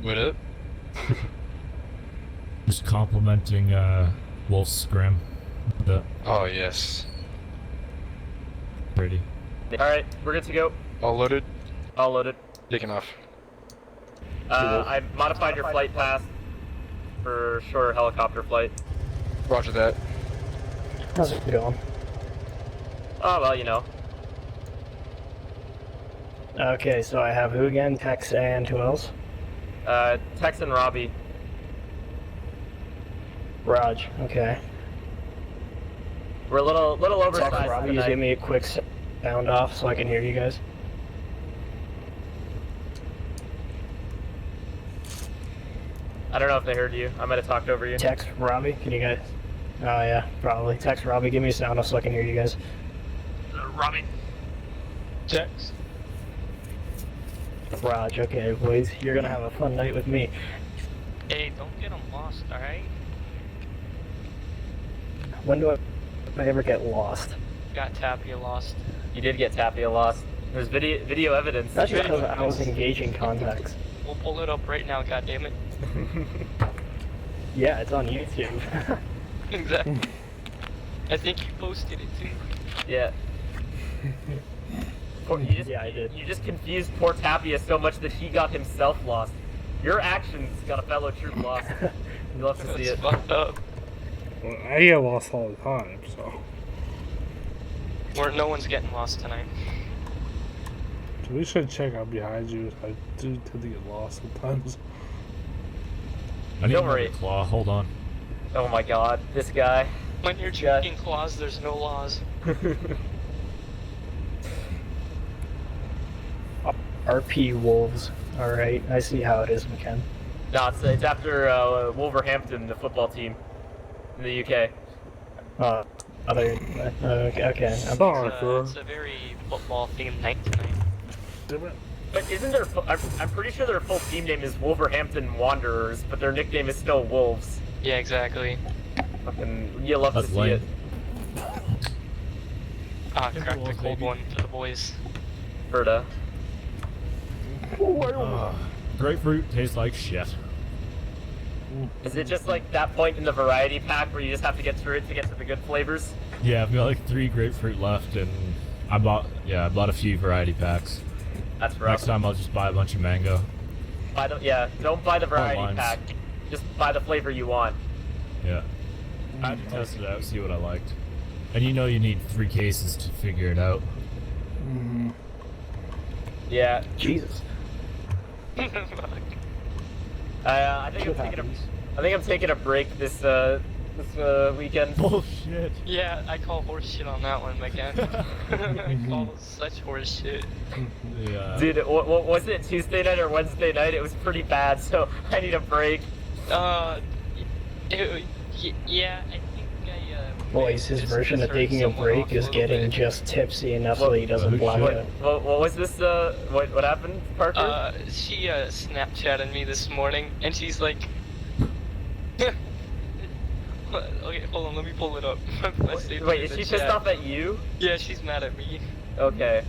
What up? Just complimenting Wolf's scrim. Oh yes. Pretty. Alright, we're good to go. All loaded? All loaded. Taking off. I modified your flight path for shorter helicopter flight. Roger that. How's it going? Oh, well, you know. Okay, so I have who again? Tex and who else? Tex and Robbie. Raj, okay. We're a little oversized Tex, Robbie, just tonight. give me a quick sound off so I can hear you guys. I don't know if they heard you. I might have talked over you. Tex, Robbie, can you guys? Oh yeah, probably. Tex, Robbie, give me a sound off so I can hear you guys. Robbie. Tex. Raj, okay, boys, you're gonna have a fun night with me. Hey, don't get them lost, alright? When do I ever get lost? Got Tapia lost. You did get Tapia lost. There's video evidence. That's just because I was engaging contacts. We'll pull it up right now, goddammit. Yeah, it's on YouTube. Exactly. I think you posted it too. Yeah. Yeah, I did. You just confused poor Tapia so much that he got himself lost. Your actions got a fellow troop lost. You'll have to see it. Fucked up. Well, I get lost all the time, so. No one's getting lost tonight. So we should check out behind you. I do tend to get lost sometimes. I need Don't another worry. claw. Hold on. Oh my god, this guy. When you're drinking claws, there's no laws. RP Wolves. Alright, I see how it is, McKen. No, it's after Wolverhampton, the football team in the UK. Okay. It's a very football-themed night tonight. But isn't their? I'm pretty sure their full team name is Wolverhampton Wanderers, but their nickname is still Wolves. Yeah, exactly. Fucking, you love That's to see lame. it. Crack the cold one for the boys. Berta. Grapefruit tastes like shit. Is it just like that point in the variety pack where you just have to get through it to get to the good flavors? Yeah, I've got like 3 grapefruit left, and I bought a few variety packs. That's rough. Next time I'll just buy a bunch of mango. Don't buy the variety limes. pack. Just buy the flavor you want. Yeah. I had to test it out, see what I liked. And you know you need 3 cases to figure it out. Yeah. Jesus. I think I'm taking a break this weekend. Bullshit. Yeah, I call horse shit on that one, again. I call such horse shit. Yeah. Dude, what was it, Tuesday night or Wednesday night? It was pretty bad, so I need a break. Yeah, I think Boys, his version of taking a break is getting just tipsy enough so he doesn't black out. What was this, what happened, Parker? She Snapchatted me this morning, and she's like... Okay, hold on, let me pull it up. Wait, is she pissed off at you? Yeah, she's mad at me. Okay.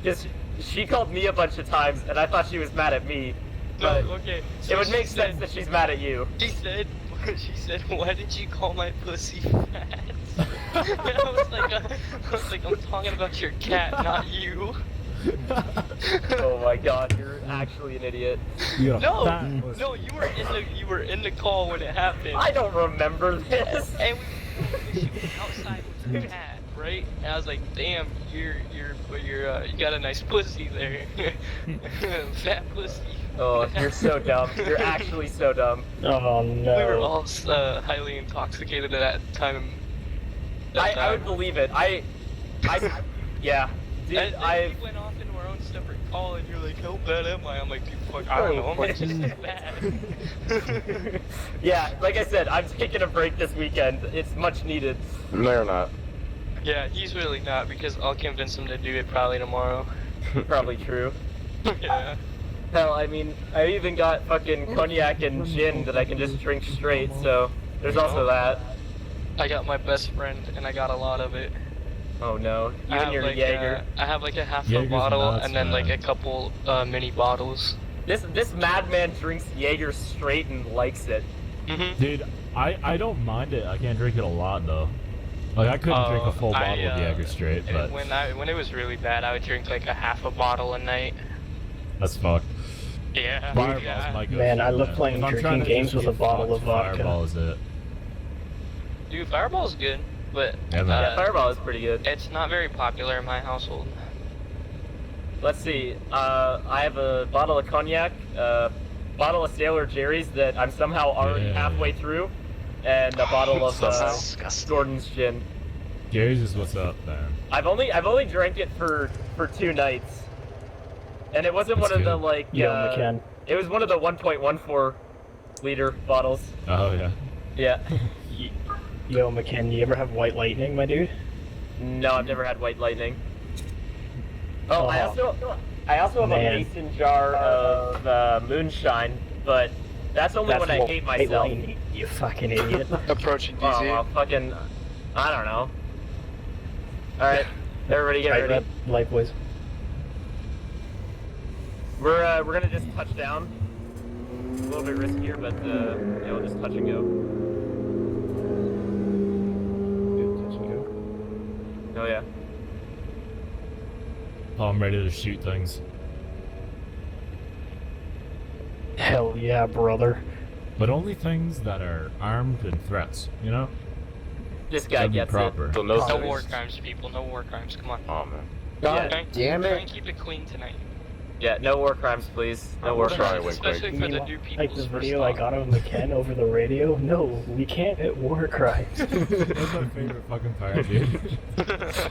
Because she called me a bunch of times, and I thought she was mad at me. No, But okay. it would make sense that she's mad at you. She said, why did you call my pussy fat? I was like, I'm talking about your cat, not you. Oh my god, you're actually an idiot. No, you were in the call when it happened. I don't remember this. And she was outside with her cat, right? And I was like, damn, you got a nice pussy there. Fat pussy. Oh, you're so dumb. You're actually so dumb. Oh no. We were all highly intoxicated at that time. I would believe it. Yeah. Dude, we went off into our own separate call, and you're like, how bad am I? I'm like, dude, fuck, I don't know, I'm just bad. Yeah, like I said, I'm taking a break this weekend. It's much needed. No, you're not. Yeah, he's really not, because I'll convince him to do it probably tomorrow. Probably true. Yeah. Hell, I mean, I even got fucking cognac and gin that I can just drink straight, so there's also that. I got my best friend, and I got a lot of it. Oh no, you and your Jaeger. I have like a half a Jaeger's bottle, nuts, and then like a man. couple mini bottles. This madman drinks Jaeger straight and likes it. Dude, I don't mind it. I can't drink it a lot though. Like I couldn't drink a full bottle of Jaeger straight, but When it was really bad, I would drink like a half a bottle a night. that's fucked. Yeah. Fireball's my go-to, Man, I love playing If I'm drinking trying to games just with get a bottle fucked, of vodka. Fireball is it. Dude, Fireball's good, but Yeah, man. Yeah, Fireball is pretty good. it's not very popular in my household. Let's see. I have a bottle of cognac, a bottle of Sailor Jerry's that I'm somehow already halfway through, and a bottle of Gordon's gin. Jerry's is what's up, man. I've only drank it for 2 nights, and it wasn't That's one of the good. like. Yo, McKen. It was one of the 1.14 liter bottles. Oh yeah. Yeah. Yo, McKen, you ever have White Lightning, my dude? No, I've never had White Lightning. Oh, I also have a mason jar of moonshine, but that's only when I hate myself. Lane, you fucking idiot. Approaching DZ. Oh, well, fucking, I don't know. Alright, everybody get ready. Light, boys. We're gonna just touch down. A little bit riskier, but yeah, we'll just touch and go. Touch and go. Oh yeah. Oh, I'm ready to shoot things. Hell yeah, brother. But only things that are armed and threats, you know? This guy gets proper. it. So no war crimes, people. No war crimes. Come on. Oh man. God damn it. Try and keep it clean tonight. Yeah, no war crimes, please. No war crimes. Especially for the new people. Like this video I got on McKen over the radio? No, we can't hit war crimes. That's my favorite fucking part, dude. I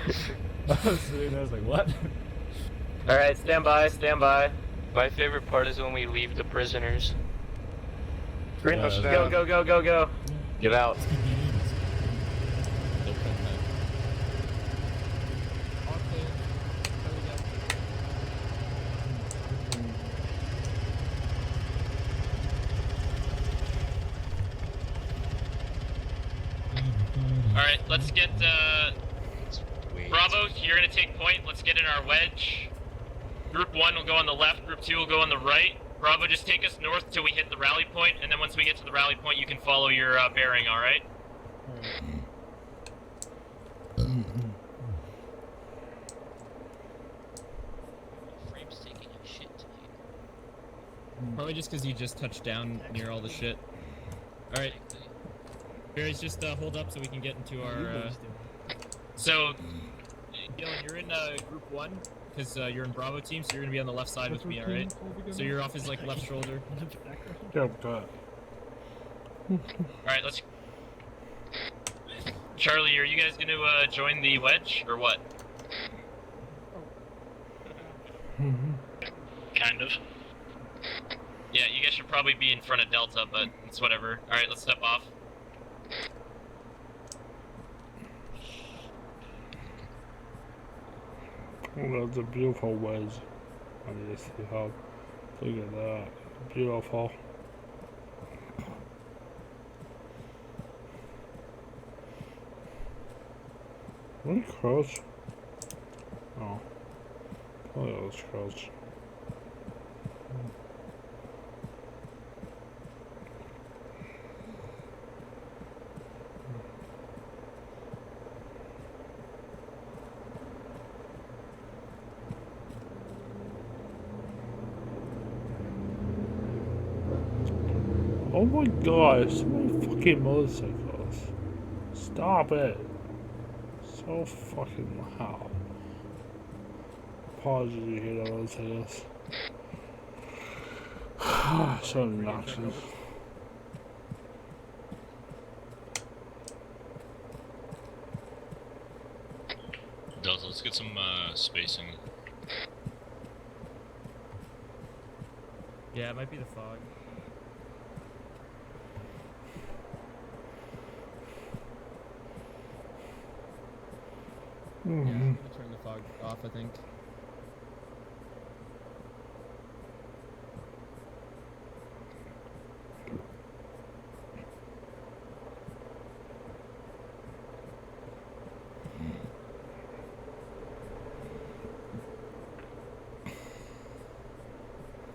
was sitting there, I was like, what? Alright, stand by, stand by. My favorite part is when we leave the prisoners. Green, go, go, go, go, go. Get out. Alright, let's get, Bravo, you're gonna take point. Let's get in our wedge. Group 1 will go on the left, Group 2 will go on the right. Bravo, just take us north till we hit the rally point, and then once we get to the rally point, you can follow your bearing, alright? Frame's taking a shit tonight. Probably just because you just touched down near all the shit. Alright. Barry's just hold up so we can get into our. So, Dylan, you're in Group 1 because you're in Bravo team, so you're gonna be on the left side with me, alright? So you're off his like left shoulder. Alright, let's... Charlie, are you guys gonna join the wedge, or what? Kind of. Yeah, you guys should probably be in front of Delta, but it's whatever. Alright, let's step off. Oh, that's a beautiful wedge. I need to see how. Look at that. Beautiful. What crouch? Oh. Probably I was crouch. Oh my god, so many fucking motorcycles. Stop it. So fucking loud. Apologies you hear that motorcycles. So obnoxious. Delta, let's get some spacing. Yeah, it might be the fog. Yeah, I'm gonna turn the fog off, I think.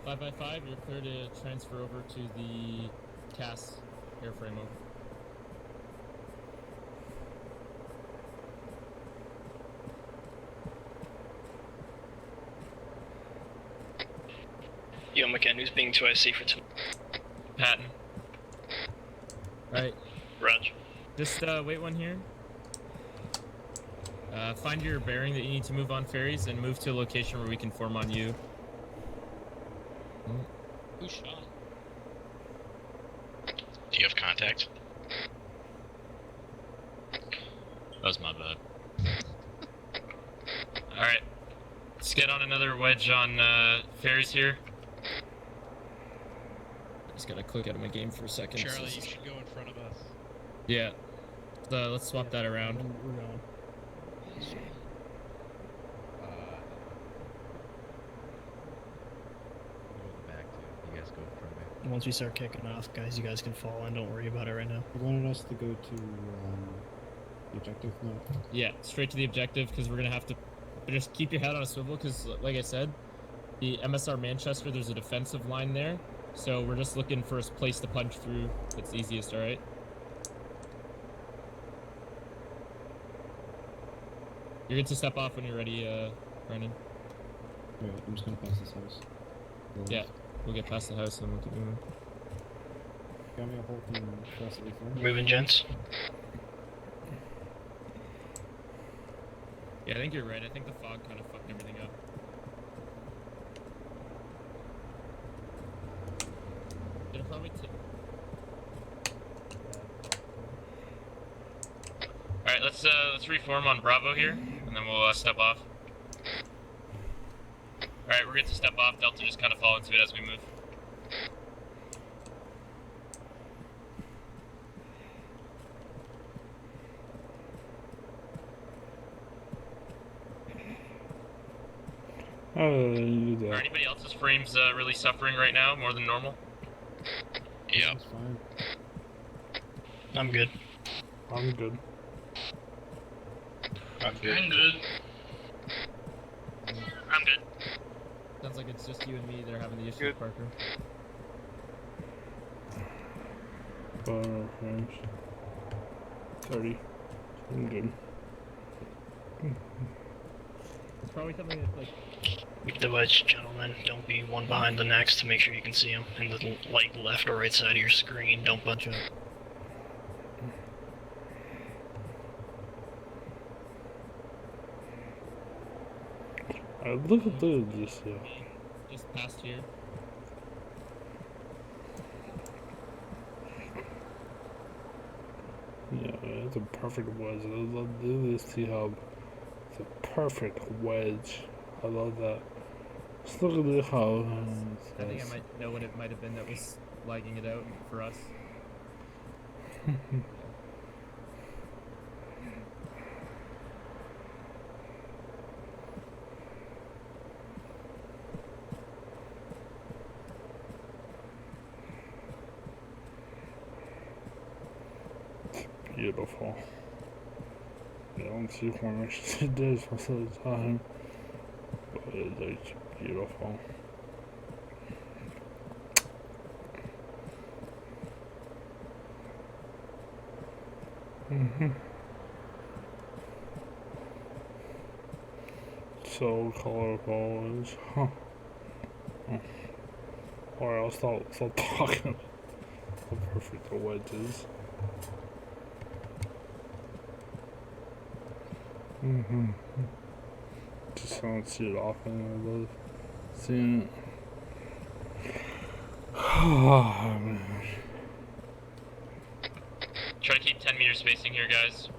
Five by 5, you're clear to transfer over to the CAS airframe over. Yo, McKen, who's being 2IC for tonight? Patton. Alright. Raj. Just wait one here. Find your bearing that you need to move on ferries and move to a location where we can form on you. Who shot? Do you have contact? That was my bad. Alright. Let's get on another wedge on ferries here. Just gotta click out of my game for a second. Charlie, you should go in front of us. Yeah. Let's swap that around. once we start kicking off, guys, you guys can fall in. Don't worry about it right now. You wanted us to go to the objective now? Yeah, straight to the objective, because we're gonna have to just keep your head on a swivel, because like I said, the MSR Manchester, there's a defensive line there, so we're just looking for a place to punch through that's easiest, alright? You're good to step off when you're ready, Brennan. Alright, I'm just gonna pass this house. Yeah, we'll get past the house and we'll keep moving. Got me a whole thing across the reform. Moving, gents. Yeah, I think you're right. I think the fog kind of fucked everything up. It'll probably take... Alright, let's reform on Bravo here, and then we'll step off. Alright, we're good to step off. Delta just kind of fall into it as we move. Are anybody else's frames really suffering right now, more than normal? Yeah. That's fine. I'm good. I'm good. I'm good. I'm good. I'm good. Sounds like it's just you and me that are having the issue with Parker. Frames. 30. I'm good. It's probably something that's like... Keep the wedge, gentlemen. Don't be one behind the next to make sure you can see them. And the like left or right side of your screen. Don't bunch up. Look at this, yeah. Just past here. Yeah, it's a perfect wedge. I love this T-hub. It's a perfect wedge. I love that. Just look at this how. I think I might know what it might have been that was lagging it out for us. Beautiful. You don't see formations like this most of the time, but it's beautiful. So colorful is, huh? Or I'll stop talking about how perfect the wedge is. Just don't see it often. I love seeing it. Oh man. Try to keep 10 meter spacing here, guys.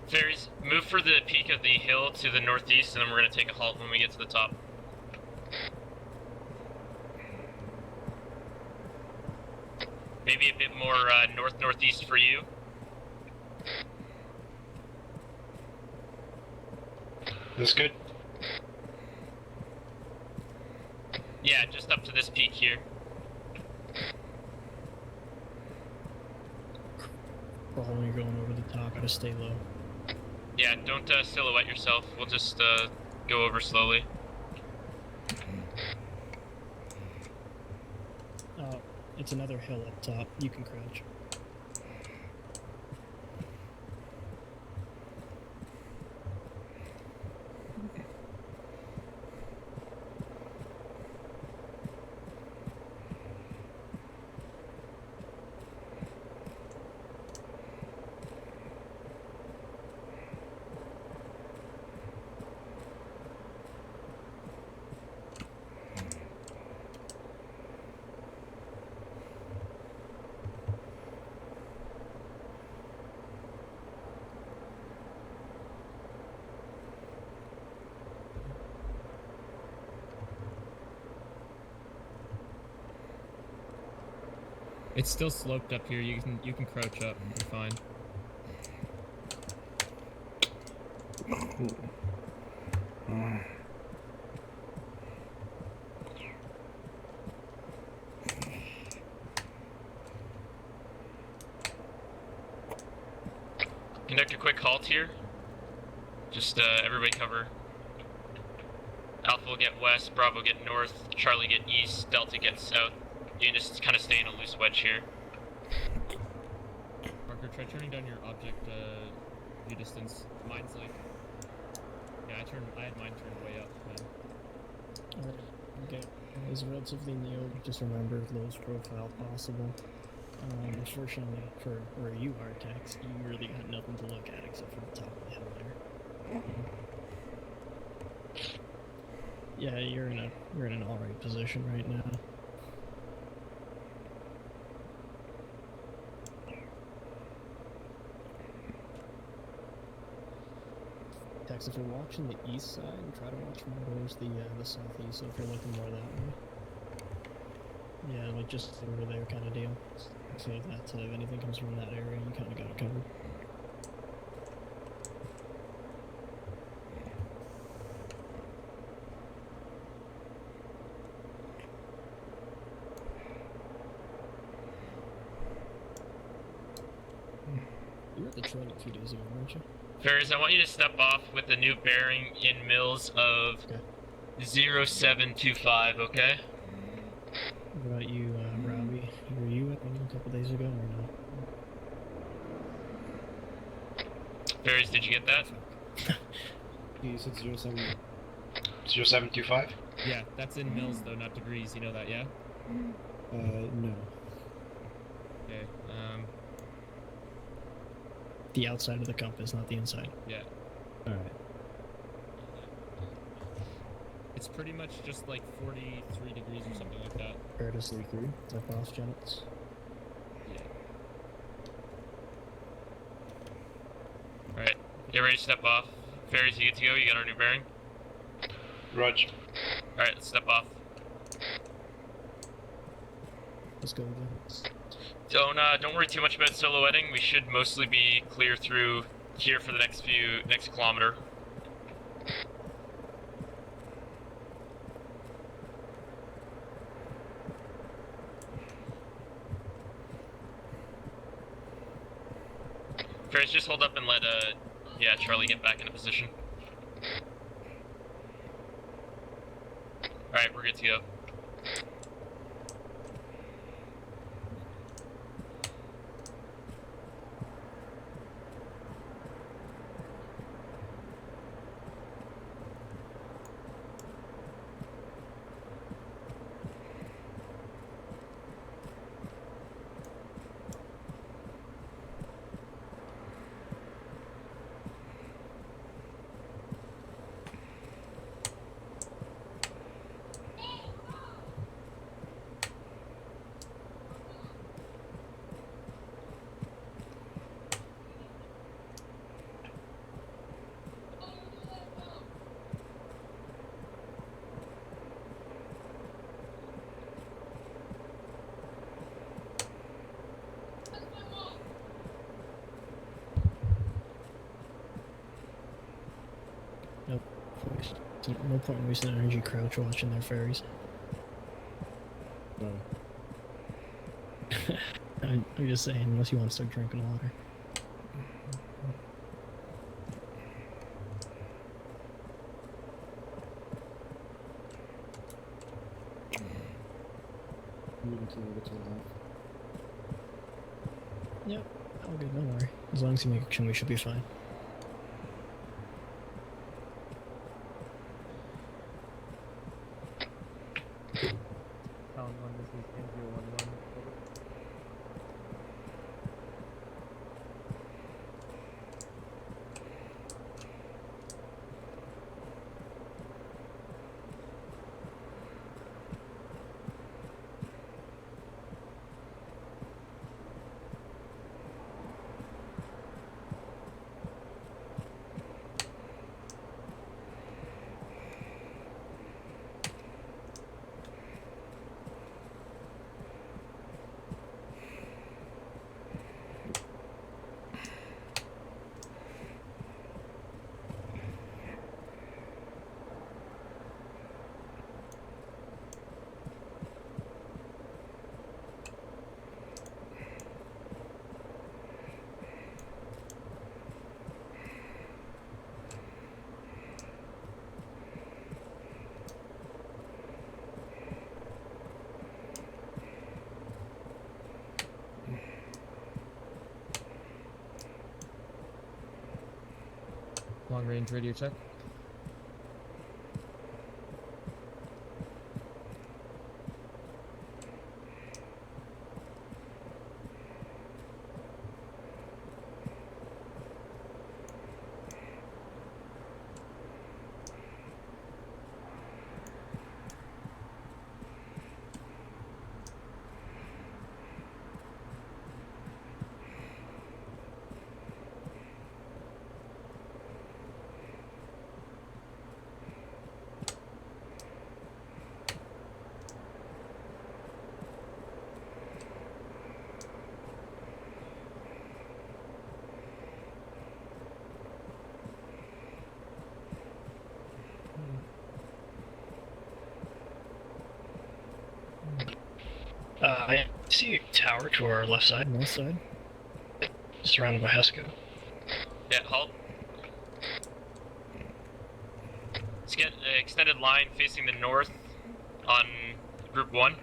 Ferries, move for the peak of the hill to the northeast, and then we're going to take a halt when we get to the top. Maybe a bit more north-northeast for you. That's good. Yeah, just up to this peak here. When you're going over the top, gotta stay low. Yeah, don't silhouette yourself. We'll just go over slowly. It's another hill up top. You can crouch. It's still sloped up here. You can crouch up. You're fine. Conduct a quick halt here. Just everybody cover. Alpha will get west, Bravo get north, Charlie get east, Delta get south. You can just kind of stay in a loose wedge here. Marker, try turning down your object view distance. Mine's like, yeah, I had mine turned way up. Man. Okay, it's relatively new. Just remember lowest profile possible. Unfortunately, for where you are, Tex, you really got nothing to look at except for the top of the hill there. Yeah, you're in an alright position right now. Tex, if you're watching the east side, try to watch more towards the southeast. So if you're looking more that way, yeah, like just over there kind of deal. So that if anything comes from that area, you kind of got it covered. You were at the train a few days ago, weren't you? Ferris, I want you to step off with a new bearing in mills of 0725, okay? What about you, Robbie? Were you at one a couple days ago or no? Ferris, did you get that? You said 07... 0725? Yeah, that's in mils though, not degrees. You know that, yeah? No. Okay. The outside of the compass, not the inside. Yeah. Alright. It's pretty much just like 43 degrees or something like that. Fair to say 3, like off genets. Yeah. Alright, get ready to step off. Ferris, you good to go? You got our new bearing? Rog. Alright, let's step off. Let's go again. Don't worry too much about silhouetting. We should mostly be clear through here for the next kilometer. Ferris, just hold up and let Charlie get back into position. Alright, we're good to go. Nope. No point in wasting energy crouch watching their ferries. I'm just saying, unless you want to start drinking water. Moving to the left. Yep, all good, don't worry. As long as you make action, we should be fine. Column 1, this is N011. Long range radio check. I see a tower to our left side. North side. Surrounded by Hesco. Yeah, halt. Let's get an extended line facing the north on Group 1.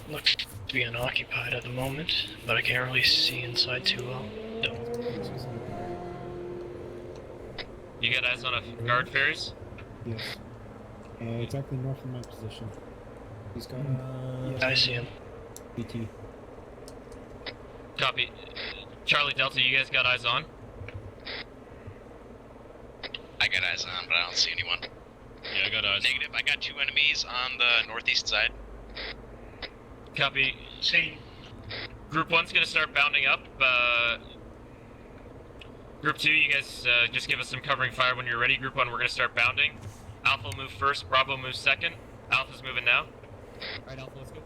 Looks to be unoccupied at the moment, but I can't really see inside too well. No. You got eyes on a guard ferries? Yes. Exactly north of my position. He's got I see him. BT. Copy. Charlie Delta, you guys got eyes on? I got eyes on, but I don't see anyone. Yeah, I got eyes. Negative. I got 2 enemies on the northeast side. Copy. Same. Group 1's gonna start bounding up. Group 2, you guys just give us some covering fire when you're ready. Group 1, we're gonna start bounding. Alpha will move first, Bravo moves second. Alpha's moving now. Alright, Alpha, let's go.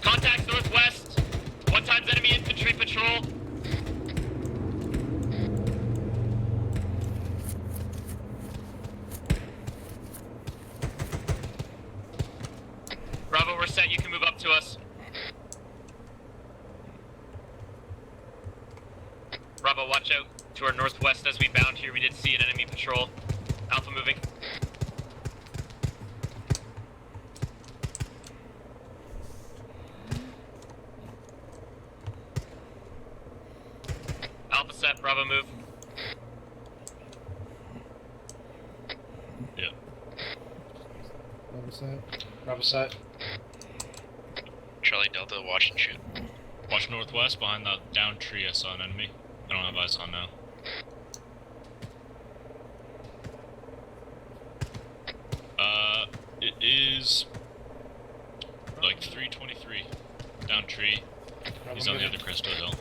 Contacts northwest. 1 times enemy infantry patrol. Bravo, we're set. You can move up to us. Bravo, watch out to our northwest as we bound here. We did see an enemy patrol. Alpha moving. Alpha set, Bravo move. Yeah. Bravo side. Bravo side. Charlie Delta, watch and shoot. Watch northwest behind that down tree. I saw an enemy. I don't have eyes on now. It is like 323. Down tree. He's on the other crest of the hill.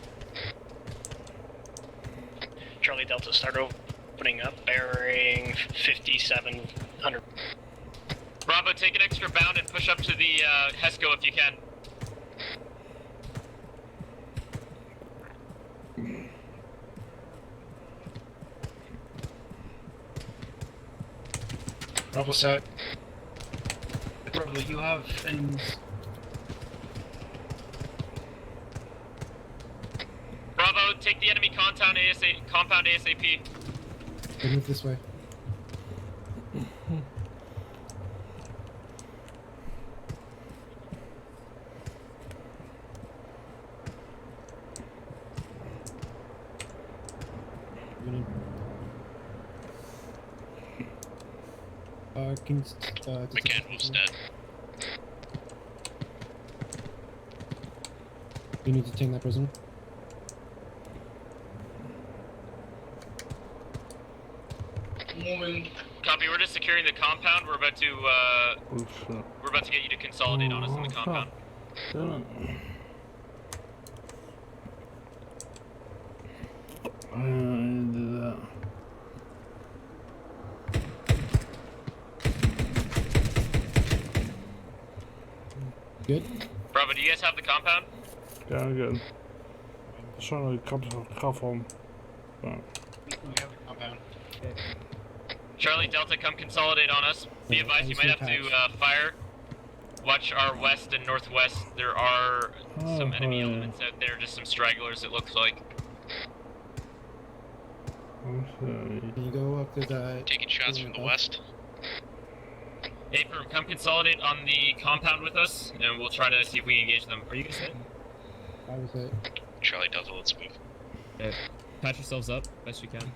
Charlie Delta, start opening up, bearing 5700. Bravo, take an extra bound and push up to the Hesco if you can. Bravo side. Bravo, you have things. Bravo, take the enemy compound ASAP. They move this way. Can McCann moves dead. You need to detain that prisoner. Moving. Copy, we're just securing the compound. We're about to get you to consolidate on us in the compound. I didn't do that. Good. Bravo, do you guys have the compound? Yeah, I'm good. Just trying to cuff him. We have a compound. Charlie Delta, come consolidate on us. Be advised, you might have to fire. Watch our west and northwest. There are some enemy elements out there, just some stragglers, it looks like. Can you go up to that? Taking shots from the west. Hey, firm, come consolidate on the compound with us, and we'll try to see if we can engage them. Are you guys hit? I was hit. Charlie Delta, let's move. Okay. Patch yourselves up best you can.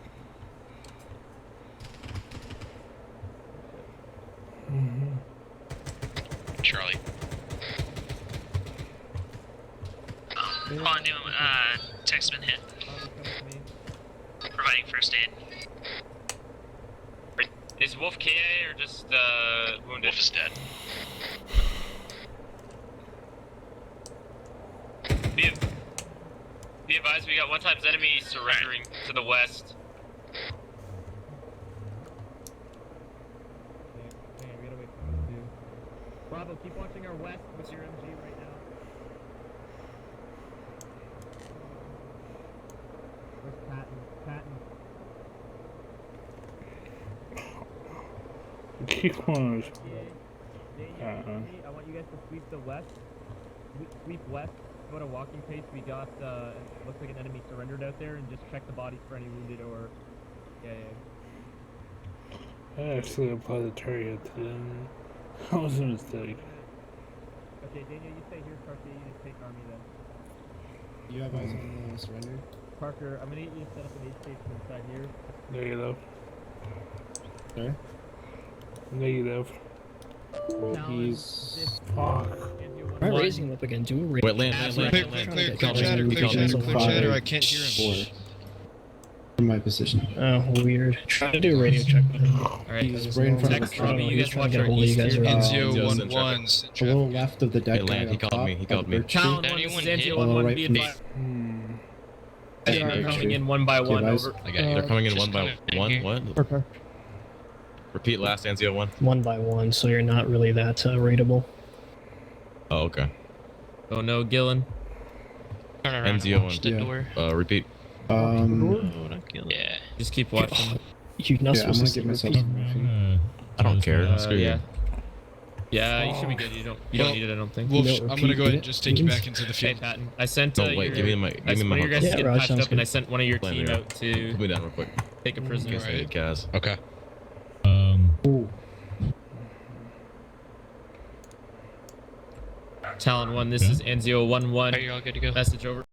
Charlie. Quantum, text been hit. Providing first aid. Is Wolf KA or just wounded? Wolf is dead. Be advised, we got 1 times enemy surrendering to the west. Okay, we gotta wait for them to do. Bravo, keep watching our west with your MG right now. Where's Patton? Keep on. I want you guys to sweep the west. Sweep west. Go at a walking pace. We got, looks like an enemy surrendered out there, and just check the bodies for any wounded or... Yeah. I actually applied the target to them. That was a mistake. Okay, Daniel, you stay here. Parker, you just take army then. You have eyes on the surrender? Parker, I'm gonna get you to set up an aid station inside here. Negative. Sorry? Negative. He's... Fuck. Try raising him up again. Do a raise. Wait, land. Clear chatter, I can't hear him. From my position. Oh, weird. Try to do a radio check with him. Alright, He's right in front of text us. Robbie, you guys watch our hold you east guys here. around. NZO 11, A little left of the deck. Hey, land, he called me. Talon 1, this is NZO 1, be advised. They are coming in one by one, over. I got you. They're coming in one by one. What? Okay. Repeat last NCO 1. One by one, so you're not really that rateable. Oh, okay. Oh no, Gillen. Turn around NZO and watch 1. the door. Repeat. No, not Gillen. Yeah. Just keep watching. You're not Yeah, I'm supposed gonna to give myself some I don't care. Screw yeah. you. Yeah, you should be good. You don't need it, I don't think. Wolf, No, I'm gonna repeat go ahead it, and just take you please. back into the Hey, field. Patton. I sent No, wait, give me my one of your guys Yeah, to get Raj, patched sounds up, and I good. sent one of your Plan team me out to Put me down real quick. take a prisoner. Guess I did, Kaz. Okay. Talon 1, this is NZO 1-1. Are you all good to go? Message over.